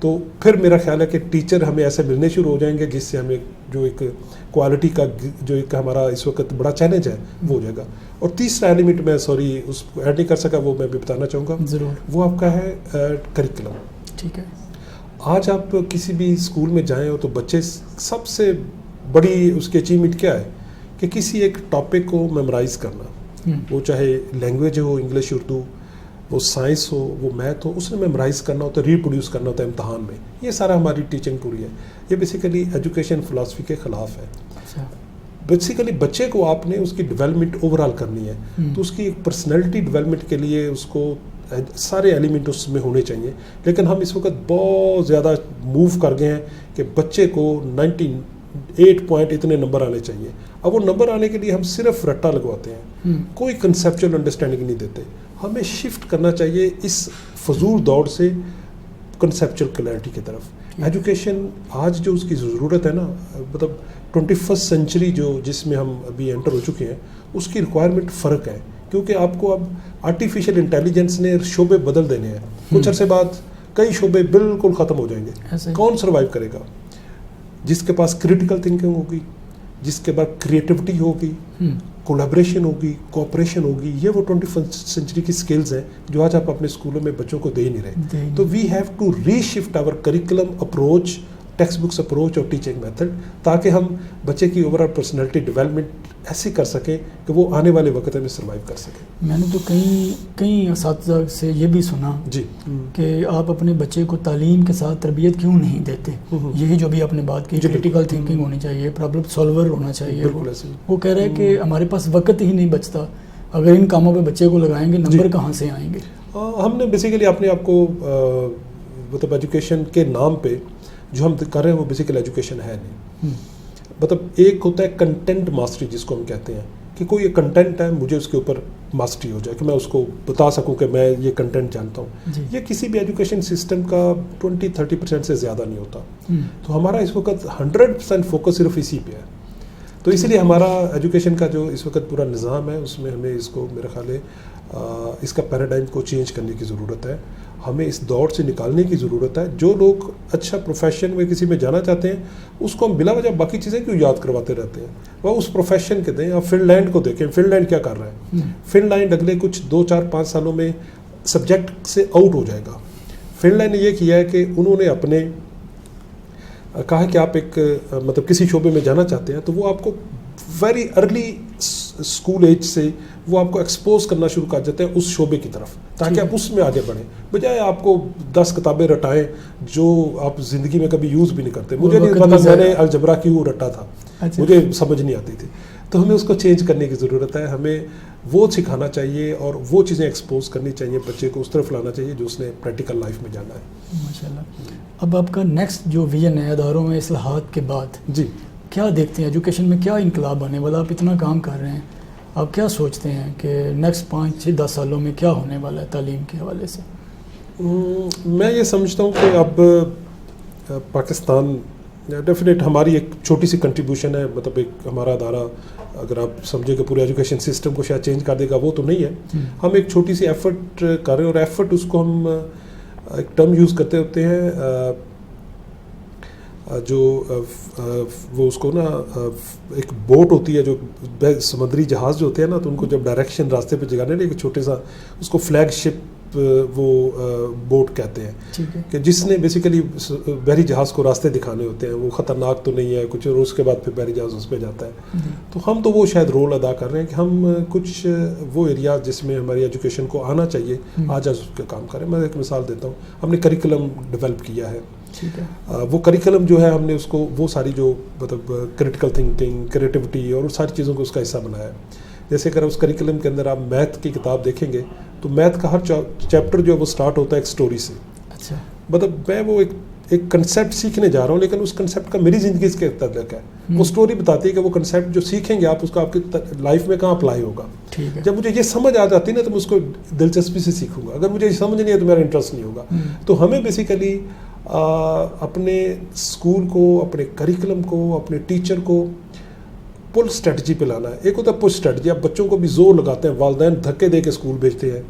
تو پھر میرا خیال ہے کہ ٹیچر ہمیں ایسے ملنے شروع ہو جائیں گے جس سے ہمیں جو ایک کوالٹی کا جو ایک ہمارا اس وقت بڑا چیلنج ہے وہ ہو جائے گا. اور تیسرا ایلیمنٹ میں اس کو ایڈ نہیں کر سکا, وہ میں بھی بتانا چاہوں گا ضرور, وہ آپ کا ہے کریکولم. ٹھیک ہے, آج آپ کسی بھی اسکول میں جائیں ہو تو بچے سب سے بڑی اس کی اچیومنٹ کیا ہے کہ کسی ایک ٹاپک کو میمورائز کرنا, وہ چاہے لینگویج ہو, انگلش, اردو, وہ سائنس ہو, وہ میتھ ہو, اس نے میمورائز کرنا ہوتا ہے, ریپروڈیوس کرنا ہوتا ہے امتحان میں. یہ سارا ہماری ٹیچنگ پوری ہے. یہ بیسیکلی ایجوکیشن فلاسفی کے خلاف ہے. بیسیکلی بچے کو آپ نے اس کی ڈیولپمنٹ اوور آل کرنی ہے, تو اس کی ایک پرسنالٹی ڈیولپمنٹ کے لیے اس کو سارے ایلیمنٹ اس میں ہونے چاہیے. لیکن ہم اس وقت بہت زیادہ موو کر گئے ہیں کہ بچے کو 98 پوائنٹ اتنے نمبر آنے چاہیے. اب وہ نمبر آنے کے لیے ہم صرف رٹا لگواتے ہیں, کوئی کنسیپچل انڈرسٹینڈنگ نہیں دیتے. ہمیں شفٹ کرنا چاہیے اس فضول دوڑ سے کنسیپچل کلیئرٹی کی طرف. ایجوکیشن آج جو اس کی ضرورت ہے نا, مطلب 21 سینچری جس میں ہم ابھی انٹر ہو چکے ہیں, اس کی ریکوائرمنٹ فرق ہے. کیونکہ آپ کو اب آرٹیفیشیل انٹیلیجنس نے شعبے بدل دینے ہیں. کچھ عرصے بعد کئی شعبے بالکل ختم ہو جائیں گے. کون سروائیو کرے گا؟ جس کے پاس کریٹیکل تھنکنگ ہوگی, جس کے بعد کریٹیوٹی ہوگی, کولیبریشن ہوگی, کوآپریشن ہوگی. یہ وہ 21 سینچری کی سکلز ہیں جو آج آپ اپنے اسکولوں میں بچوں کو دے ہی نہیں رہے. تو we have to reshift our curriculum approach, textbooks approach اور ٹیچنگ میتھڈ, تاکہ ہم بچے کی اوور آل پرسنالٹی ڈیولپمنٹ ایسی کر سکیں کہ وہ آنے والے وقت میں سروائیو کر سکیں. میں نے تو کئی اساتذہ سے یہ بھی سنا جی کہ آپ اپنے بچے کو تعلیم کے ساتھ تربیت کیوں نہیں دیتے. یہی جو بھی آپ نے بات کی, کریٹیکل تھنکنگ ہونی چاہیے, پرابلم سالور ہونا چاہیے. وہ کہہ رہے ہیں کہ ہمارے پاس وقت ہی نہیں بچتا, اگر ان کاموں پہ بچے کو لگائیں گے نمبر کہاں سے آئیں گے. ہم نے بیسیکلی اپنے آپ کو مطلب ایجوکیشن کے نام پہ جو ہم کر رہے ہیں وہ بیسیکل ایجوکیشن ہے نہیں. مطلب ایک ہوتا ہے کنٹینٹ ماسٹری جس کو ہم کہتے ہیں کہ کوئی ایک کنٹینٹ ہے, مجھے اس کے اوپر ماسٹری ہو جائے کہ میں اس کو بتا سکوں کہ میں یہ کنٹینٹ جانتا ہوں. یہ کسی بھی ایجوکیشن سسٹم کا 20-30% سے زیادہ نہیں ہوتا. تو ہمارا اس وقت 100% فوکس صرف اسی پہ ہے. تو اسی لیے ہمارا ایجوکیشن کا جو اس وقت پورا نظام ہے اس میں ہمیں اس کو میرا خیال ہے اس کا پیراڈائم کو چینج کرنے کی ضرورت ہے. ہمیں اس دور سے نکالنے کی ضرورت ہے. جو لوگ اچھا پروفیشن میں کسی میں جانا چاہتے ہیں اس کو ہم بلا وجہ باقی چیزیں کیوں یاد کرواتے رہتے ہیں, وہ اس پروفیشن کے دیں. آپ فن لینڈ کو دیکھیں, فن لینڈ کیا کر رہا ہے. فن لینڈ اگلے کچھ 2-4-5 سالوں میں سبجیکٹ سے آؤٹ ہو جائے گا. فن لینڈ نے یہ کیا ہے کہ انہوں نے اپنے کہا ہے کہ آپ ایک مطلب کسی شعبے میں جانا چاہتے ہیں تو وہ آپ کو ویری ارلی اسکول ایج سے وہ آپ کو ایکسپوز کرنا شروع کر دیتے ہیں اس شعبے کی طرف تاکہ آپ اس میں آگے بڑھیں, بجائے آپ کو 10 کتابیں رٹائیں جو آپ زندگی میں کبھی یوز بھی نہیں کرتے. مجھے نہیں پتا میں نے الجبرا کیوں رٹا تھا, مجھے سمجھ نہیں آتی تھی. تو ہمیں اس کو چینج کرنے کی ضرورت ہے. ہمیں وہ سکھانا چاہیے اور وہ چیزیں ایکسپوز کرنی چاہیے, بچے کو اس طرف لانا چاہیے جو اس نے پریکٹیکل لائف میں جانا ہے. ماشاءاللہ. اب آپ کا نیکسٹ جو ویژن ہے اداروں میں اصلاحات کے بعد, جی کیا دیکھتے ہیں ایجوکیشن میں, کیا انقلاب آنے والا؟ آپ اتنا کام کر رہے ہیں, آپ کیا سوچتے ہیں کہ نیکسٹ 5-10 سالوں میں کیا ہونے والا ہے تعلیم کے حوالے سے؟ میں یہ سمجھتا ہوں کہ اب پاکستان ڈیفینیٹ ہماری ایک چھوٹی سی کنٹریبیوشن ہے. مطلب ایک ہمارا ادارہ اگر آپ سمجھے کہ پورے ایجوکیشن سسٹم کو شاید چینج کر دے گا, وہ تو نہیں ہے. ہم ایک چھوٹی سی ایفرٹ کر رہے ہیں, اور ایفرٹ اس کو ہم ایک ٹرم یوز کرتے ہوتے ہیں جو وہ اس کو نا ایک بوٹ ہوتی ہے جو سمندری جہاز جو ہوتے ہیں نا, تو ان کو جب ڈائریکشن راستے پہ جگانے ایک چھوٹے سا اس کو فلیگ شپ وہ بوٹ کہتے ہیں کہ جس نے بیسیکلی بحری جہاز کو راستے دکھانے ہوتے ہیں. وہ خطرناک تو نہیں ہے کچھ, اور اس کے بعد پھر بحری جہاز اس پہ جاتا ہے. تو ہم تو وہ شاید رول ادا کر رہے ہیں کہ ہم کچھ وہ ایریا جس میں ہماری ایجوکیشن کو آنا چاہیے آج اس پہ کام کریں. میں ایک مثال دیتا ہوں, ہم نے کریکولم ڈیولپ کیا ہے. وہ کریکولم جو ہے ہم نے اس کو وہ ساری جو مطلب کریٹیکل تھنکنگ, کریٹیوٹی اور ساری چیزوں کو اس کا حصہ بنایا ہے. جیسے اگر اس کریکولم کے اندر آپ میتھ کی کتاب دیکھیں گے تو میتھ کا ہر چیپٹر جو ہے وہ سٹارٹ ہوتا ہے ایک سٹوری سے. اچھا, مطلب میں وہ ایک کنسیپٹ سیکھنے جا رہا ہوں, لیکن اس کنسیپٹ کا میری زندگی سے تعلق ہے. وہ سٹوری بتاتی ہے کہ وہ کنسیپٹ جو سیکھیں گے آپ اس کا آپ کی لائف میں کہاں اپلائی ہوگا. جب مجھے یہ سمجھ آ جاتی ہے نا تو میں اس کو دلچسپی سے سیکھوں گا. اگر مجھے یہ سمجھ نہیں ہے تو میرا انٹرسٹ نہیں ہوگا. تو ہمیں بیسیکلی اپنے اسکول کو, اپنے کریکولم کو, اپنے ٹیچر کو پل اسٹریٹجی پہ لانا ہے. ایک ہوتا ہے پش اسٹریٹجی, آپ بچوں کو بھی زور لگاتے ہیں, والدین دھکے دے کے اسکول بھیجتے ہیں,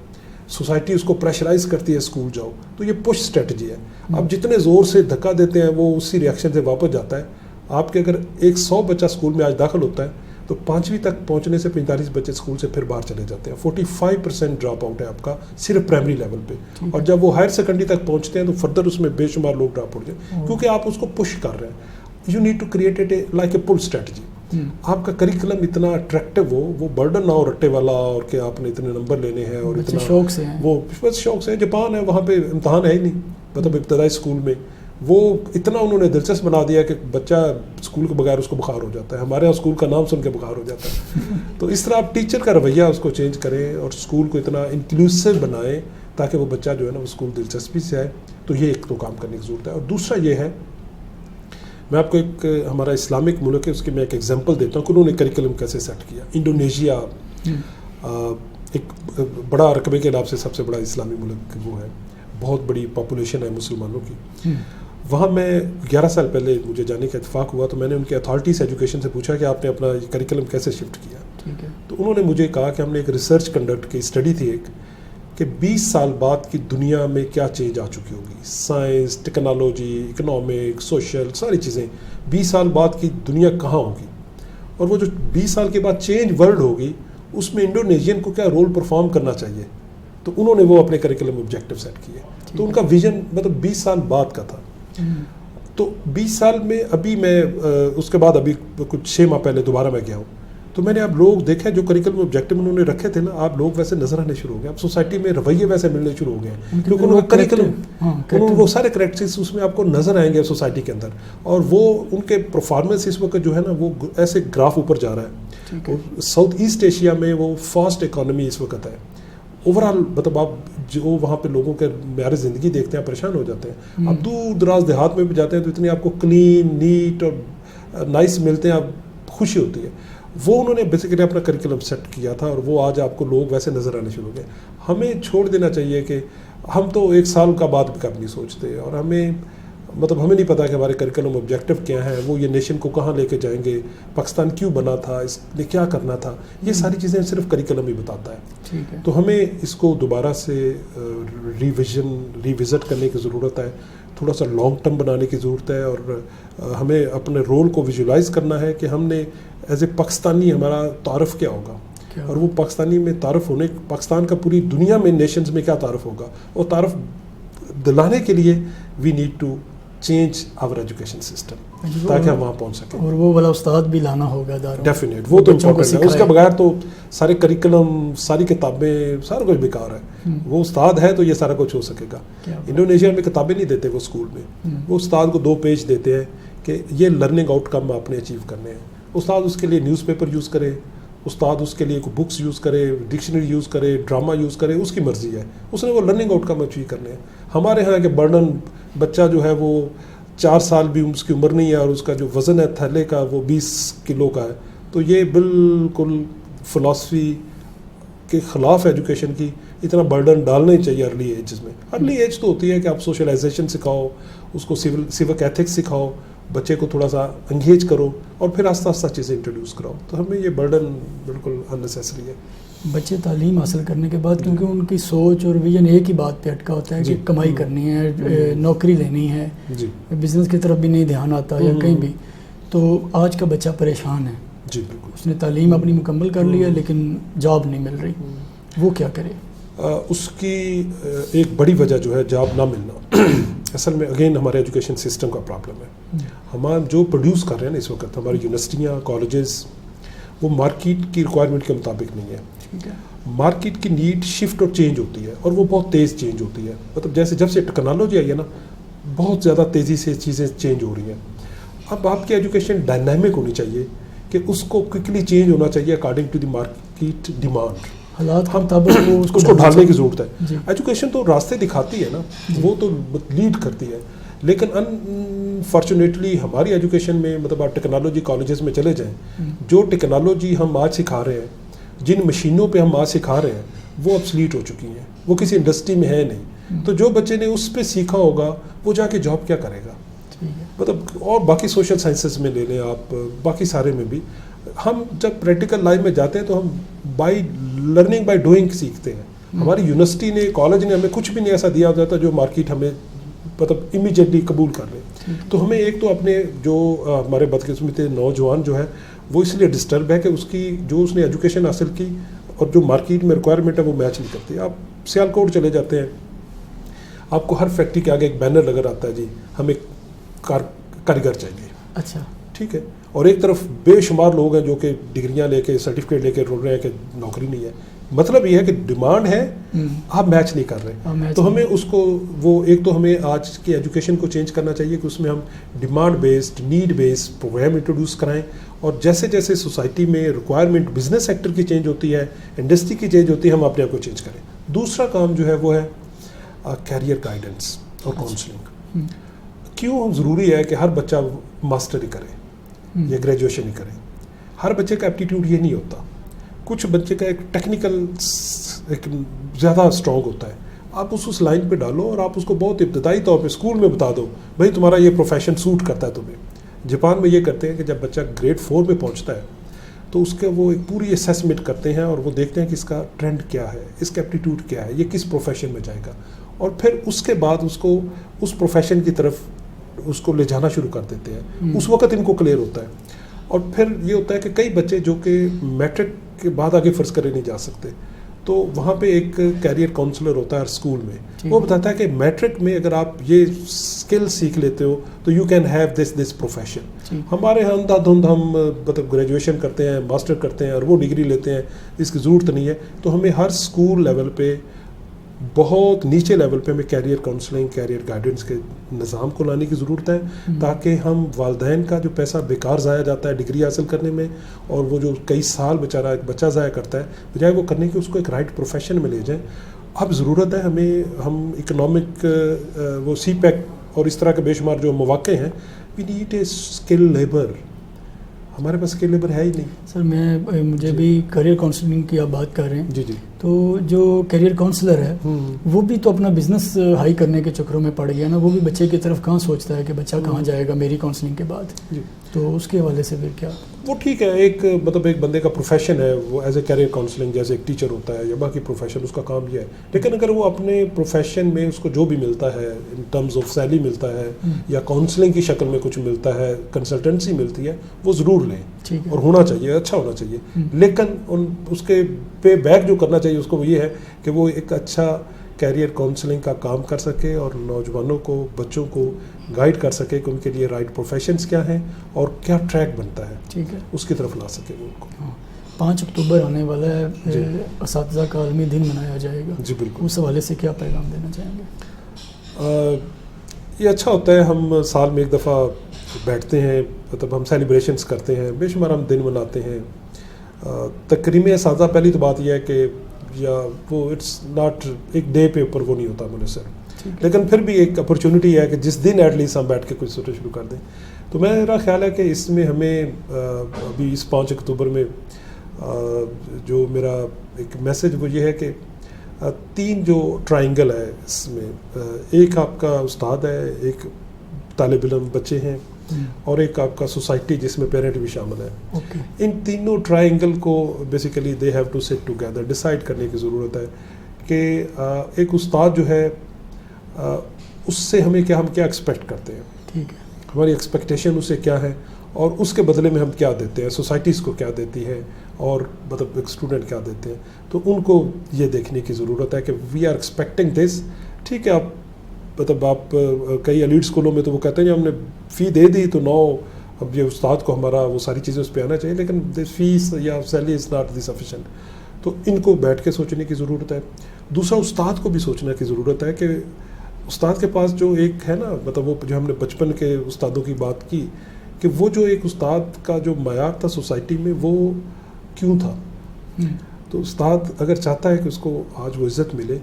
سوسائٹی اس کو پریشرائز کرتی ہے اسکول جاؤ, تو یہ پش اسٹریٹجی ہے. آپ جتنے زور سے دھکا دیتے ہیں وہ اسی ریئیکشن سے واپس جاتا ہے. آپ کے اگر 100 بچہ اسکول میں آج داخل ہوتا ہے تو 5ویں تک پہنچنے سے 45 بچے اسکول سے پھر باہر چلے جاتے ہیں. 45% ڈراپ آؤٹ ہے آپ کا صرف پرائمری لیول پہ. اور جب وہ ہائر سیکنڈری تک پہنچتے ہیں تو فردر اس میں بے شمار لوگ ڈراپ آؤٹ جائیں, کیونکہ آپ اس کو پش کر رہے ہیں. You need to create it like a pull strategy. آپ کا کریکولم اتنا اٹریکٹیو ہو, وہ برڈن نہ ہو رٹے والا اور کہ آپ نے اتنے نمبر لینے ہیں اور اتنا شوق سے وہ بس شوق سے. جاپان ہے, وہاں پہ امتحان ہے ہی نہیں, مطلب ابتدائی اسکول میں وہ اتنا انہوں نے دلچسپ بنا دیا کہ بچہ اسکول کے بغیر اس کو بخار ہو جاتا ہے. ہمارے یہاں اسکول کا نام سن کے بخار ہو جاتا ہے. تو اس طرح آپ ٹیچر کا رویہ اس کو چینج کریں اور اسکول کو اتنا انکلوسیو بنائیں تاکہ وہ بچہ جو ہے نا وہ اسکول دلچسپی سے آئے. تو یہ ایک تو کام کرنے کی ضرورت ہے. اور دوسرا یہ ہے, میں آپ کو ایک ہمارا اسلامک ملک ہے اس کی میں ایک ایگزامپل دیتا ہوں کہ انہوں نے کریکولم کیسے سیٹ کیا. انڈونیشیا ایک بڑا رقبے کے حساب سے سب سے بڑا اسلامی ملک وہ ہے, بہت بڑی پاپولیشن ہے مسلمانوں کی. وہاں میں 11 سال پہلے مجھے جانے کا اتفاق ہوا تو میں نے ان کے اتھارٹیز ایجوکیشن سے پوچھا کہ آپ نے اپنا کریکولم کیسے شفٹ کیا. تو انہوں نے مجھے کہا کہ ہم نے ایک ریسرچ کنڈکٹ کی, اسٹڈی تھی ایک, کہ 20 سال بعد کی دنیا میں کیا چینج آ چکی ہوگی. سائنس, ٹیکنالوجی, اکنامک, سوشل, ساری چیزیں 20 سال بعد کی دنیا کہاں ہوگی. اور وہ جو 20 سال کے بعد چینج ورلڈ ہوگی اس میں انڈونیشین کو کیا رول پرفارم کرنا چاہیے. تو انہوں نے وہ اپنے کریکولم آبجیکٹیو سیٹ کیے. تو ان کا ویژن مطلب 20 سال بعد کا تھا. تو 20 سال میں ابھی میں اس کے بعد ابھی کچھ 6 ماہ پہلے دوبارہ میں گیا ہوں. تو میں نے اب لوگ دیکھے جو کریکولم آبجیکٹیو انہوں نے رکھے تھے نا, آپ لوگ ویسے نظر آنے شروع ہو گئے. اب سوسائٹی میں رویے ویسے ملنے شروع ہو گئے ہیں کیونکہ انہوں نے کریکولم وہ سارے کریکٹرز اس میں آپ کو نظر آئیں گے سوسائٹی کے اندر. اور وہ ان کے پرفارمنس اس وقت جو ہے نا وہ ایسے گراف اوپر جا رہا ہے. ساؤتھ ایسٹ ایشیا میں وہ فاسٹ اکانومی اس وقت ہے. اوور آل مطلب آپ جو وہاں پہ لوگوں کے معیار زندگی دیکھتے ہیں پریشان ہو جاتے ہیں. آپ دور دراز دیہات میں بھی جاتے ہیں تو اتنی آپ کو کلین نیٹ اور نائس ملتے ہیں, آپ خوشی ہوتی ہے. وہ انہوں نے بیسیکلی اپنا کریکولم سیٹ کیا تھا اور وہ آج آپ کو لوگ ویسے نظر آنے شروع ہو گئے. ہمیں چھوڑ دینا چاہیے کہ ہم تو 1 سال کا بعد بھی کب نہیں سوچتے, اور ہمیں نہیں پتا کہ ہمارے کریکولم آبجیکٹو کیا ہے, وہ یہ نیشن کو کہاں لے کے جائیں گے, پاکستان کیوں بنا تھا, اس نے کیا کرنا تھا. یہ ساری چیزیں صرف کریکولم ہی بتاتا ہے. تو ہمیں اس کو دوبارہ سے ریوزٹ کرنے کی ضرورت ہے, تھوڑا سا لانگ ٹرم بنانے کی ضرورت ہے, اور ہمیں اپنے رول کو ویژولائز کرنا ہے کہ ہم نے ایز اے پاکستانی ہمارا تعارف کیا ہوگا, اور وہ پاکستانی میں تعارف ہونے, پاکستان کا پوری دنیا میں نیشنز میں کیا تعارف ہوگا, اور تعارف دلانے کے لیے we need to change our education system تاکہ ہم وہاں پہنچ سکیں. اور وہ والا استاد بھی لانا ہوگا اداروں, ڈیفینیٹ, وہ تو امپورٹنٹ ہے. اس کے بغیر تو سارے کریکولم, ساری کتابیں, سارا کچھ بیکار ہے. وہ استاد ہے تو یہ سارا کچھ ہو سکے گا. انڈونیشیا میں کتابیں نہیں دیتے وہ اسکول میں, وہ استاد کو 2 پیج دیتے ہیں کہ یہ لرننگ آؤٹ کم آپ نے اچیو کرنے ہیں. استاد اس کے لیے نیوز پیپر یوز کرے, استاد اس کے لیے کوئی بکس یوز کرے, ڈکشنری یوز کرے, ڈرامہ یوز کرے, اس کی مرضی ہے, اس نے وہ لرننگ آؤٹ کم اچیو کرنے ہیں. ہمارے یہاں کے برڈن بچہ جو ہے وہ 4 سال بھی اس کی عمر نہیں ہے اور اس کا جو وزن ہے تھیلے کا وہ 20 کلو کا ہے. تو یہ بالکل فلاسفی کے خلاف ایجوکیشن کی اتنا برڈن ڈالنا ہی چاہیے ارلی ایجز میں. ارلی ایج تو ہوتی ہے کہ آپ سوشلائزیشن سکھاؤ, اس کو سیوک ایتھکس سکھاؤ, بچے کو تھوڑا سا انگیج کرو, اور پھر آہستہ آہستہ چیزیں انٹروڈیوس کراؤ. تو ہمیں یہ برڈن بالکل اننیسیسری ہے. بچے تعلیم حاصل کرنے کے بعد, کیونکہ ان کی سوچ اور ویژن ایک ہی بات پہ اٹکا ہوتا ہے کہ کمائی کرنی ہے, نوکری لینی ہے, بزنس کی طرف بھی نہیں دھیان آتا یا کہیں بھی. تو آج کا بچہ پریشان ہے. جی بالکل. اس نے تعلیم اپنی مکمل کر لی ہے لیکن جاب نہیں مل رہی, وہ کیا کرے؟ اس کی ایک بڑی وجہ جو ہے جاب نہ ملنا, اصل میں اگین ہمارے ایجوکیشن سسٹم کا پرابلم ہے. ہم جو پروڈیوس کر رہے ہیں نا اس وقت, ہماری یونیورسٹیاں, کالجز, وہ مارکیٹ کی ریکوائرمنٹ کے مطابق نہیں ہے. مارکیٹ کی نیڈ شفٹ اور چینج ہوتی ہے, اور وہ بہت تیز چینج ہوتی ہے. مطلب جیسے جب سے ٹیکنالوجی آئی ہے نا, بہت زیادہ تیزی سے چیزیں چینج ہو رہی ہیں. اب آپ کی ایجوکیشن ڈائنامک ہونی چاہیے کہ اس کو کوئکلی چینج ہونا چاہیے according to the market demand. حالات ہم تب اس کو ڈھالنے کی ضرورت ہے. ایجوکیشن تو راستے دکھاتی ہے نا, وہ تو لیڈ کرتی ہے, لیکن انفارچونیٹلی ہماری ایجوکیشن میں, مطلب آپ ٹیکنالوجی کالجز میں چلے جائیں, جو ٹیکنالوجی ہم آج سکھا رہے ہیں, جن مشینوں پہ ہم آج سکھا رہے ہیں, وہ ابسلیٹ ہو چکی ہیں, وہ کسی انڈسٹری میں ہے نہیں. تو جو بچے نے اس پہ سیکھا ہوگا وہ جا کے جاب کیا کرے گا. مطلب اور باقی سوشل سائنسز میں لے لیں آپ, باقی سارے میں بھی ہم جب پریکٹیکل لائف میں جاتے ہیں تو ہم بائی لرننگ بائی ڈوئنگ سیکھتے ہیں. ہماری یونیورسٹی نے, کالج نے ہمیں کچھ بھی نہیں ایسا دیا ہوتا جو مارکیٹ ہمیں مطلب امیجیٹلی قبول کر لے. تو ہمیں ایک تو اپنے جو ہمارے بدقسمت نوجوان جو ہے وہ اس لیے ڈسٹرب ہے کہ اس کی جو اس نے ایجوکیشن حاصل کی اور جو مارکیٹ میں ریکوائرمنٹ ہے وہ میچ نہیں کرتی. آپ سیالکوٹ چلے جاتے ہیں, آپ کو ہر فیکٹری کے آگے ایک بینر لگا رہتا ہے, جی ہمیں کاریگر چاہیے. اچھا ٹھیک ہے, اور ایک طرف بے شمار لوگ ہیں جو کہ ڈگریاں لے کے, سرٹیفکیٹ لے کے رول رہے ہیں کہ نوکری نہیں ہے. مطلب یہ ہے کہ ڈیمانڈ ہے, آپ میچ نہیں کر رہے. تو ہمیں اس کو, وہ ایک تو ہمیں آج کی ایجوکیشن کو چینج کرنا چاہیے کہ اس میں ہم demand based, need based programme introduce کرائیں, اور جیسے جیسے سوسائٹی میں ریکوائرمنٹ بزنس سیکٹر کی چینج ہوتی ہے, انڈسٹری کی چینج ہوتی ہے, ہم اپنے آپ کو چینج کریں. دوسرا کام جو ہے وہ ہے کیریئر گائیڈنس اور کاؤنسلنگ. کیوں ضروری ہے کہ ہر بچہ ماسٹری کرے یا گریجویشن ہی کرے؟ ہر بچے کا ایپٹیٹیوڈ یہ نہیں ہوتا. کچھ بچے کا ایک ٹیکنیکل ایک زیادہ اسٹرانگ ہوتا ہے, آپ اس لائن پہ ڈالو اور آپ اس کو بہت ابتدائی طور پہ اسکول میں بتا دو, بھائی تمہارا یہ پروفیشن سوٹ کرتا ہے تمہیں. جاپان میں یہ کرتے ہیں کہ جب بچہ گریڈ 4 میں پہنچتا ہے تو اس کے وہ ایک پوری اسیسمنٹ کرتے ہیں اور وہ دیکھتے ہیں کہ اس کا ٹرینڈ کیا ہے, اس کا ایپٹیٹیوڈ کیا ہے, یہ کس پروفیشن میں جائے گا, اور پھر اس کے بعد اس کو اس پروفیشن کی طرف اس کو لے جانا شروع کر دیتے ہیں. اس وقت ان کو کلیئر ہوتا ہے. اور پھر یہ ہوتا ہے کہ کئی بچے جو کہ میٹرک کے بعد آگے فرض کرے نہیں جا سکتے, تو وہاں پہ ایک کیریئر کاؤنسلر ہوتا ہے ہر اسکول میں, وہ بتاتا ہے کہ میٹرک میں اگر آپ یہ اسکل سیکھ لیتے ہو تو you can have this profession. ہمارے یہاں اندھا دھند ہم مطلب گریجویشن کرتے ہیں, ماسٹر کرتے ہیں اور وہ ڈگری لیتے ہیں, اس کی ضرورت نہیں ہے. تو ہمیں ہر اسکول لیول پہ, بہت نیچے لیول پہ ہمیں کیریئر کاؤنسلنگ, کیریئر گائیڈنس کے نظام کو لانے کی ضرورت ہے, تاکہ ہم والدین کا جو پیسہ بیکار ضائع جاتا ہے ڈگری حاصل کرنے میں, اور وہ جو کئی سال بیچارہ ایک بچہ ضائع کرتا ہے, بجائے وہ کرنے کے اس کو ایک رائٹ پروفیشن میں لے جائیں. اب ضرورت ہے ہمیں، ہم اکنامک وہ سی پیک اور اس طرح کے بے شمار جو مواقع ہیں، we need a skill labour. ہمارے پاس اسکل لیبر ہے ہی نہیں. سر مجھے بھی کیریئر کاؤنسلنگ کی آپ بات کر رہے ہیں. جی جی. تو جو کیریئر کاؤنسلر ہے وہ بھی تو اپنا بزنس ہائی کرنے کے چکروں میں پڑ گیا نا. وہ بھی بچے کی طرف کہاں سوچتا ہے کہ بچہ کہاں جائے گا میری کاؤنسلنگ کے بعد. جی. تو اس کے حوالے سے پھر کیا؟ وہ ٹھیک ہے، ایک مطلب ایک بندے کا پروفیشن ہے وہ ایز اے کیریئر کاؤنسلنگ، جیسے ایک ٹیچر ہوتا ہے یا باقی پروفیشن، اس کا کام یہ ہے. لیکن اگر وہ اپنے پروفیشن میں اس کو جو بھی ملتا ہے ان ٹرمز آف سیلری ملتا ہے یا کاؤنسلنگ کی شکل میں کچھ ملتا ہے، کنسلٹنسی ملتی ہے، وہ ضرور لیں اور ہونا چاہیے، اچھا ہونا چاہیے. لیکن اس کے پے بیک جو کرنا چاہیے اس کو وہ یہ ہے کہ وہ ایک اچھا کیریئر کاؤنسلنگ کا کام کر سکے اور نوجوانوں کو، بچوں کو گائیڈ کر سکے کہ ان کے لیے رائٹ پروفیشنز کیا ہیں اور کیا ٹریک بنتا ہے. ٹھیک ہے، اس کی طرف لا سکے وہ ان کو. 5 اکتوبر آنے والا ہے، اساتذہ کا عالمی دن منایا جائے گا. جی بالکل. اس حوالے سے کیا پیغام دینا چاہیں گے؟ یہ اچھا ہوتا ہے، ہم سال میں ایک دفعہ بیٹھتے ہیں، مطلب ہم سیلیبریشنز کرتے ہیں، بے شمار ہم دن مناتے ہیں. تکریم اساتذہ، پہلی تو بات یہ ہے کہ یا وہ اٹس ناٹ ایک ڈے پہ اوپر وہ نہیں ہوتا منحصر، لیکن پھر بھی ایک اپرچونٹی ہے کہ جس دن ایٹ لیسٹ ہم بیٹھ کے کچھ سوچنا شروع کر دیں. تو میرا خیال ہے کہ اس میں ہمیں ابھی اس 5 اکتوبر میں جو میرا ایک میسج وہ یہ ہے کہ 3 جو ٹرائنگل ہے اس میں، ایک آپ کا استاد ہے، ایک طالب علم بچے ہیں، اور ایک آپ کا سوسائٹی جس میں پیرنٹ بھی شامل ہے. ان تینوں ٹرائنگل کو basically they have to sit together, decide کرنے کی ضرورت ہے کہ ایک استاد جو ہے اس سے ہم کیا ایکسپیکٹ کرتے ہیں. ٹھیک ہے، ہماری ایکسپیکٹیشن اس سے کیا ہے اور اس کے بدلے میں ہم کیا دیتے ہیں، سوسائٹیز کو کیا دیتی ہے اور مطلب ایک اسٹوڈنٹ کیا دیتے ہیں. تو ان کو یہ دیکھنے کی ضرورت ہے کہ وی آر ایکسپیکٹنگ دس. ٹھیک ہے، آپ مطلب آپ کئی ایلیٹ اسکولوں میں تو وہ کہتے ہیں ہم نے فی دے دی تو نو اب یہ استاد کو ہمارا وہ ساری چیزیں اس پہ آنا چاہیے، لیکن فیس یا salary is not the sufficient. تو ان کو بیٹھ کے سوچنے کی ضرورت ہے. دوسرا، استاد کو بھی سوچنے کی ضرورت ہے کہ استاد کے پاس جو ایک ہے نا، مطلب وہ جو ہم نے بچپن کے استادوں کی بات کی کہ وہ جو ایک استاد کا جو معیار تھا سوسائٹی میں وہ کیوں تھا. تو استاد اگر چاہتا ہے کہ اس کو آج وہ عزت ملے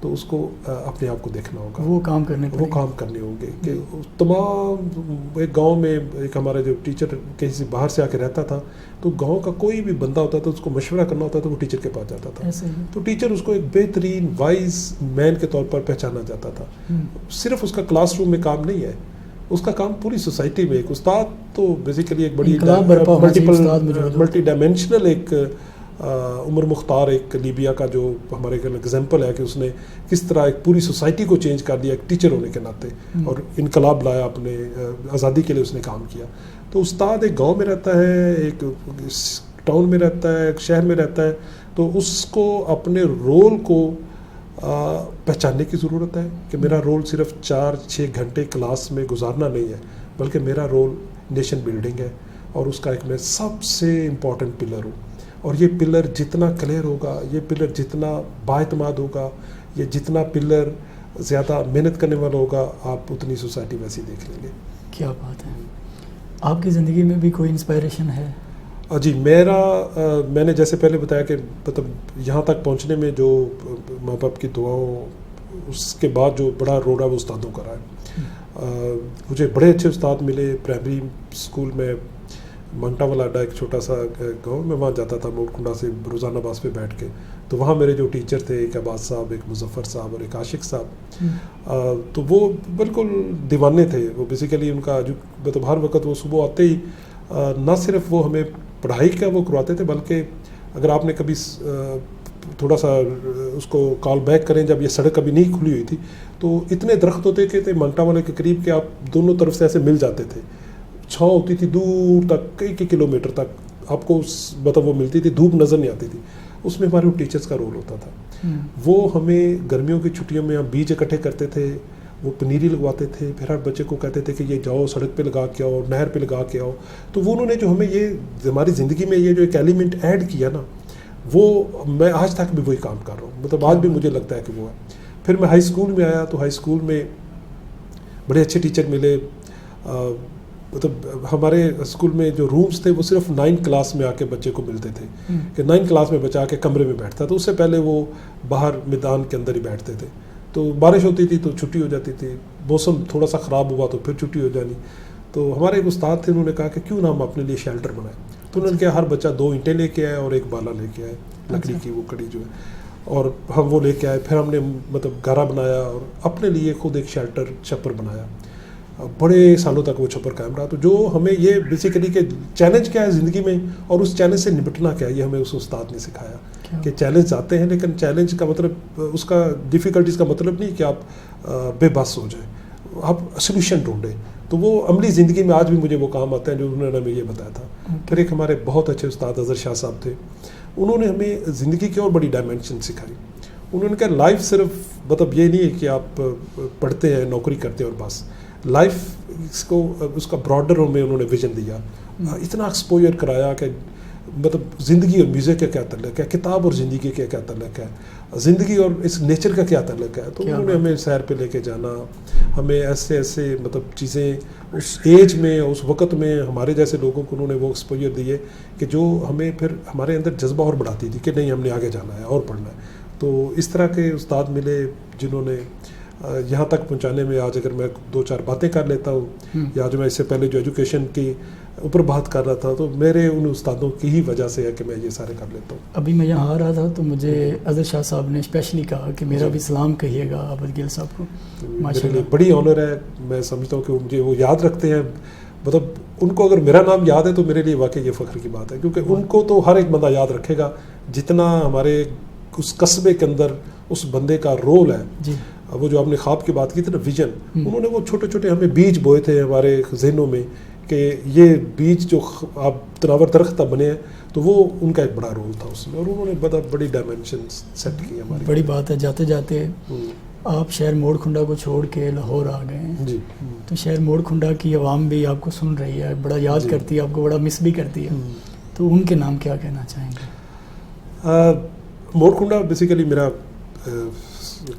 تو اس کو اپنے آپ کو دیکھنا ہوگا، وہ کام کرنے ہوں گے. کہ تمام ایک گاؤں میں ایک ہمارا جو ٹیچر کہیں سے باہر سے آ کے رہتا تھا تو گاؤں کا کوئی بھی بندہ ہوتا تھا اس کو مشورہ کرنا ہوتا تھا وہ ٹیچر کے پاس جاتا تھا. تو ٹیچر اس کو ایک بہترین وائز مین کے طور پر پہچانا جاتا تھا. صرف اس کا کلاس روم میں کام نہیں ہے، اس کا کام پوری سوسائٹی میں. ایک استاد تو بیسیکلی ایک بڑی ملٹی ڈائمینشنل ایک عمر مختار ایک لیبیا کا جو ہمارے ایگزامپل ہے کہ اس نے کس طرح ایک پوری سوسائٹی کو چینج کر دیا ایک ٹیچر ہونے کے ناطے اور انقلاب لایا، اپنے آزادی کے لیے اس نے کام کیا. تو استاد ایک گاؤں میں رہتا ہے، ایک ٹاؤن میں رہتا ہے، ایک شہر میں رہتا ہے، تو اس کو اپنے رول کو پہچاننے کی ضرورت ہے کہ میرا رول صرف 4-6 گھنٹے کلاس میں گزارنا نہیں ہے، بلکہ میرا رول نیشن بلڈنگ ہے اور اس کا ایک میں سب سے امپورٹنٹ پلر ہوں. اور یہ پلر جتنا کلیئر ہوگا، یہ پلر جتنا بااعتماد ہوگا، یہ جتنا پلر زیادہ محنت کرنے والا ہوگا، آپ اتنی سوسائٹی ویسی دیکھ لیں گے. کیا بات ہے. آپ کی زندگی میں بھی کوئی انسپائریشن ہے؟ جی، میں نے جیسے پہلے بتایا کہ مطلب یہاں تک پہنچنے میں جو ماں باپ کی دعاؤں، اس کے بعد جو بڑا رول ہے وہ استادوں کا رہا ہے. مجھے بڑے اچھے استاد ملے. پرائمری اسکول میں منگٹا والا اڈا ایک چھوٹا سا گاؤں میں وہاں جاتا تھا موٹ کنڈا سے روزانہ باس پہ بیٹھ کے. تو وہاں میرے جو ٹیچر تھے، ایک عباس صاحب، ایک مظفر صاحب اور ایک عاشق صاحب، تو وہ بالکل دیوانے تھے. وہ بیسیکلی ان کا جو مطلب ہر وقت وہ صبح آتے ہی نہ صرف وہ ہمیں پڑھائی کا وہ کرواتے تھے، بلکہ اگر آپ نے کبھی تھوڑا سا اس کو کال بیک کریں، جب یہ سڑک ابھی نہیں کھلی ہوئی تھی تو اتنے درخت ہوتے تھے منگٹا والے کے قریب کہ آپ دونوں طرف سے ایسے مل جاتے تھے. چھاؤں ہوتی تھی دور تک، کئی کلومیٹر تک آپ کو مطلب وہ ملتی تھی، دھوپ نظر نہیں آتی تھی. اس میں ہمارے وہ ٹیچرز کا رول ہوتا تھا. وہ ہمیں گرمیوں کی چھٹیوں میں ہم بیج اکٹھے کرتے تھے، وہ پنیری لگواتے تھے، پھر ہر بچے کو کہتے تھے کہ یہ جاؤ سڑک پہ لگا کے آؤ، نہر پہ لگا کے آؤ. تو وہ انہوں نے جو ہمیں یہ ہماری زندگی میں یہ جو ایک ایلیمنٹ ایڈ کیا نا، وہ میں آج تک بھی وہی کام کر رہا ہوں. مطلب آج بھی مجھے لگتا ہے کہ وہ ہے. پھر میں ہائی اسکول میں آیا تو ہائی اسکول میں بڑے اچھے ٹیچر ملے. مطلب ہمارے اسکول میں جو رومز تھے وہ صرف 9 کلاس میں آ کے بچے کو ملتے تھے کہ 9 کلاس میں بچہ آ کے کمرے میں بیٹھتا تو اس سے پہلے وہ باہر میدان کے اندر ہی بیٹھتے تھے. تو بارش ہوتی تھی تو چھٹی ہو جاتی تھی, موسم تھوڑا سا خراب ہوا تو پھر چھٹی ہو جانی. تو ہمارے ایک استاد تھے, انہوں نے کہا کہ کیوں نہ ہم اپنے لیے شیلٹر بنائیں. تو انہوں نے کہا ہر بچہ 2 اینٹیں لے کے آئے اور ایک بالا لے کے آئے, لکڑی کی وہ کڑی جو ہے, اور ہم وہ لے کے آئے. پھر ہم نے مطلب گارا بنایا اور اپنے لیے خود ایک شیلٹر چھپر بنایا. بڑے سالوں تک وہ چھپر قائم رہا. تو جو ہمیں یہ بیسیکلی کہ چیلنج کیا ہے زندگی میں اور اس چیلنج سے نمٹنا کیا ہے, یہ ہمیں اس استاد نے سکھایا کہ چیلنج آتے ہیں لیکن چیلنج کا مطلب اس کا ڈیفیکلٹیز کا مطلب نہیں کہ آپ بے بس ہو جائیں, آپ سلوشن ڈھونڈیں. تو وہ عملی زندگی میں آج بھی مجھے وہ کام آتے ہیں جو انہوں نے ہمیں یہ بتایا تھا. پھر ایک ہمارے بہت اچھے استاد اظہر شاہ صاحب تھے, انہوں نے ہمیں زندگی کی اور بڑی ڈائمینشن سکھائی. انہوں نے کہا لائف صرف مطلب یہ نہیں ہے کہ آپ پڑھتے ہیں نوکری کرتے ہیں اور بس, لائف اس کا براڈر میں انہوں نے ویژن دیا. اتنا ایکسپوجر کرایا کہ مطلب زندگی اور میوزک کا کیا تعلق ہے, کتاب اور زندگی کا کیا تعلق ہے, زندگی اور اس نیچر کا کیا تعلق ہے. تو انہوں نے ہمیں سیر پہ لے کے جانا, ہمیں ایسے مطلب چیزیں اس ایج میں اس وقت میں ہمارے جیسے لوگوں کو انہوں نے وہ ایکسپوجر دیے کہ جو ہمیں پھر ہمارے اندر جذبہ اور بڑھاتی تھی کہ نہیں ہم نے آگے جانا ہے اور پڑھنا ہے. تو اس طرح کے استاد ملے جنہوں نے یہاں تک پہنچانے میں, آج اگر میں 2-4 باتیں کر لیتا ہوں یا جو میں اس سے پہلے جو ایجوکیشن کی اوپر بات کر رہا تھا, تو میرے ان استادوں کی ہی وجہ سے ہے کہ میں یہ سارے کر لیتا ہوں. ابھی میں یہاں آ رہا تھا تو مجھے اظہر شاہ صاحب نے اسپیشلی کہا کہ میرا بھی سلام کہیے گا عابد گل صاحب کو. میرے لیے بڑی آنر ہے, میں سمجھتا ہوں کہ مجھے وہ یاد رکھتے ہیں. مطلب ان کو اگر میرا نام یاد ہے تو میرے لیے واقعی یہ فخر کی بات ہے, کیونکہ ان کو تو ہر ایک بندہ یاد رکھے گا جتنا ہمارے اس قصبے کے اندر اس بندے کا رول ہے. جی, وہ جو آپ نے خواب کی بات کی تھی نا, ویژن, انہوں نے وہ چھوٹے چھوٹے ہمیں بیج بوئے تھے ہمارے ذہنوں میں کہ یہ بیج جو آپ تناور درخت بنے ہیں, تو وہ ان کا ایک بڑا رول تھا اس میں, اور انہوں نے بڑی ڈائمینشن سیٹ کی ہماری. بڑی بات ہے. جاتے جاتے آپ شہر موڑ کھنڈا کو چھوڑ کے لاہور آ گئے ہیں. جی, تو شہر موڑ کھنڈا کی عوام بھی آپ کو سن رہی ہے, بڑا یاد کرتی ہے آپ کو, بڑا مس بھی کرتی ہے. تو ان کے نام کیا کہنا چاہیں گے؟ موڑ کھنڈا بیسیکلی میرا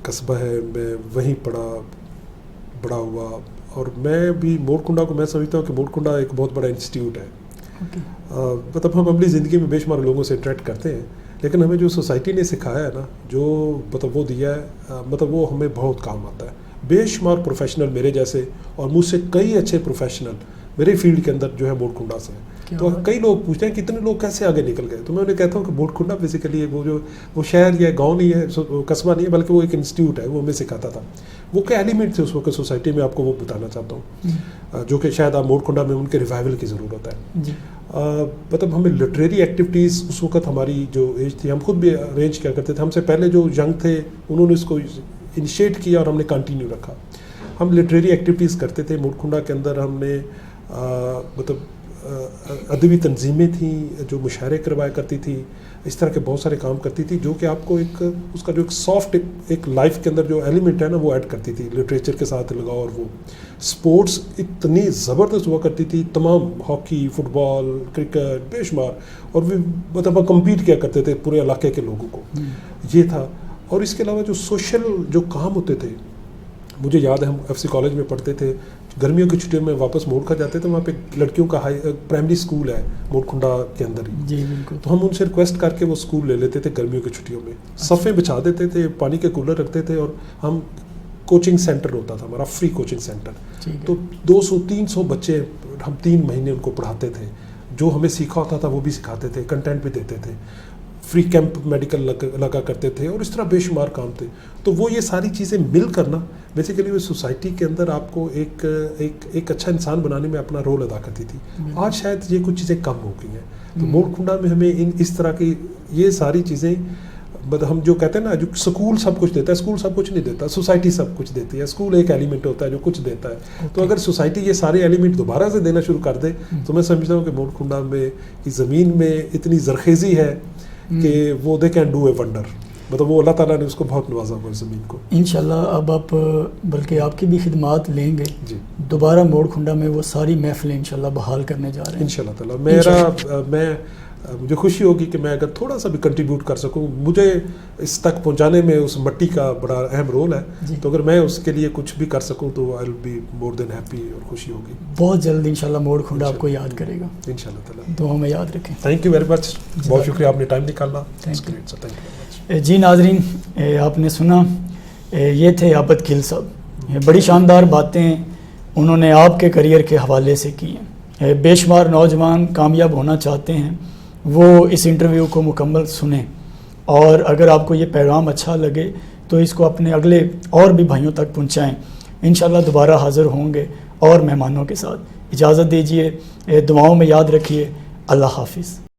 قصبہ ہے, میں وہیں بڑا ہوا, اور میں بھی موڑ کنڈا کو میں سمجھتا ہوں کہ موڑ کنڈا ایک بہت بڑا انسٹیٹیوٹ ہے. مطلب ہم اپنی زندگی میں بے شمار لوگوں سے انٹریکٹ کرتے ہیں, لیکن ہمیں جو سوسائٹی نے سکھایا ہے نا, جو مطلب وہ دیا ہے, مطلب وہ ہمیں بہت کام آتا ہے. بے شمار پروفیشنل میرے جیسے اور مجھ سے کئی اچھے پروفیشنل میرے فیلڈ کے اندر جو ہے موڑ کنڈا سے ہیں. تو کئی لوگ پوچھتے ہیں کتنے لوگ کیسے آگے نکل گئے, تو میں انہیں کہتا ہوں کہ موڑ کنڈا بیسیکلی وہ شہر یا گاؤں نہیں ہے, قصبہ نہیں ہے, بلکہ وہ ایک انسٹیٹیوٹ ہے. وہ ہمیں سکھاتا تھا. وہ کیا ایلیمنٹ تھے اس وقت سوسائٹی میں, آپ کو وہ بتانا چاہتا ہوں, جو کہ شاید آپ موڑ کنڈا میں ان کے ریوائول کی ضرورت ہے. مطلب ہمیں لٹریری ایکٹیویٹیز اس وقت ہماری جو ایج تھی, ہم خود بھی ارینج کیا کرتے تھے. ہم سے پہلے جو ینگ تھے انہوں نے اس کو انیشیٹ کیا اور ہم نے کنٹینیو رکھا. ہم لٹریری ایکٹیویٹیز کرتے تھے موڑ کنڈا کے اندر. ہم نے مطلب ادبی تنظیمیں تھیں جو مشاعرے کروایا کرتی تھی, اس طرح کے بہت سارے کام کرتی تھی, جو کہ آپ کو ایک اس کا جو ایک سافٹ ایک لائف کے اندر جو ایلیمنٹ ہے نا وہ ایڈ کرتی تھی. لٹریچر کے ساتھ لگاؤ, اور وہ اسپورٹس اتنی زبردست ہوا کرتی تھی, تمام ہاکی, فٹ بال, کرکٹ, بے شمار, اور وہ مطلب کمپیٹ کیا کرتے تھے پورے علاقے کے لوگوں کو. یہ تھا. اور اس کے علاوہ جو سوشل جو کام ہوتے تھے, مجھے یاد ہے ہم ایف سی کالج میں پڑھتے تھے, گرمیوں کی چھٹیوں میں واپس موڑ کھا جاتے تھے. وہاں پہ لڑکیوں کا پرائمری اسکول ہے موڑ کنڈا کے اندر ہی. جی بالکل. تو ہم ان سے ریکویسٹ کر کے وہ اسکول لے لیتے تھے گرمیوں کی چھٹیوں میں. صفیں بچھا دیتے تھے, پانی کے کولر رکھتے تھے, اور ہم کوچنگ سینٹر ہوتا تھا ہمارا, فری کوچنگ سینٹر. تو 200-300 بچے ہم 3 مہینے ان کو پڑھاتے تھے. جو ہمیں سیکھا ہوتا تھا وہ بھی سکھاتے تھے, کنٹینٹ بھی دیتے تھے, فری کیمپ میڈیکل لگا کرتے تھے, اور اس طرح بے شمار کام تھے. تو وہ یہ ساری چیزیں مل کر نا بیسیکلی وہ سوسائٹی کے اندر آپ کو ایک اچھا انسان بنانے میں اپنا رول ادا کرتی تھی. آج شاید یہ کچھ چیزیں کم ہو گئی ہیں. تو موڑ کنڈا میں ہمیں اس طرح کی یہ ساری چیزیں, ہم جو کہتے ہیں نا, جو اسکول سب کچھ دیتا ہے, اسکول سب کچھ نہیں دیتا, سوسائٹی سب کچھ دیتی ہے. اسکول ایک ایلیمنٹ ہوتا ہے جو کچھ دیتا ہے. تو اگر سوسائٹی یہ سارے ایلیمنٹ دوبارہ سے دینا شروع کر دے تو میں سمجھتا ہوں کہ موڑ کنڈا میں کی زمین میں اتنی زرخیزی ہے کہ وہ they can do a wonder. مطلب وہ اللہ تعالیٰ نے اس کو بہت نوازا ہوا زمین کو. انشاءاللہ اب آپ بلکہ آپ کی بھی خدمات لیں گے جی. دوبارہ موڑ کنڈا میں وہ ساری محفلیں انشاءاللہ بحال کرنے جا رہے ہیں انشاءاللہ تعالیٰ. میں مجھے خوشی ہوگی کہ میں اگر تھوڑا سا بھی کنٹریبیوٹ کر سکوں. مجھے اس تک پہنچانے میں اس مٹی کا بڑا اہم رول ہے, تو اگر میں اس کے لیے کچھ بھی کر سکوں تو آئی will be more than happy, اور خوشی ہوگی. بہت جلد انشاءاللہ موڑ کھنڈ آپ کو یاد کرے گا انشاءاللہ تعالیٰ. دعاؤں میں یاد رکھیں. تھینک یو ویری مچ, بہت شکریہ آپ نے ٹائم نکالنا. جی ناظرین, آپ نے سنا, یہ تھے عابد کھل صاحب. بڑی شاندار باتیں انہوں نے آپ کے کریئر کے حوالے سے کی ہیں. بے شمار نوجوان کامیاب ہونا چاہتے ہیں, وہ اس انٹرویو کو مکمل سنیں, اور اگر آپ کو یہ پیغام اچھا لگے تو اس کو اپنے اگلے اور بھی بھائیوں تک پہنچائیں. انشاءاللہ دوبارہ حاضر ہوں گے اور مہمانوں کے ساتھ. اجازت دیجیے, دعاؤں میں یاد رکھیے. اللہ حافظ.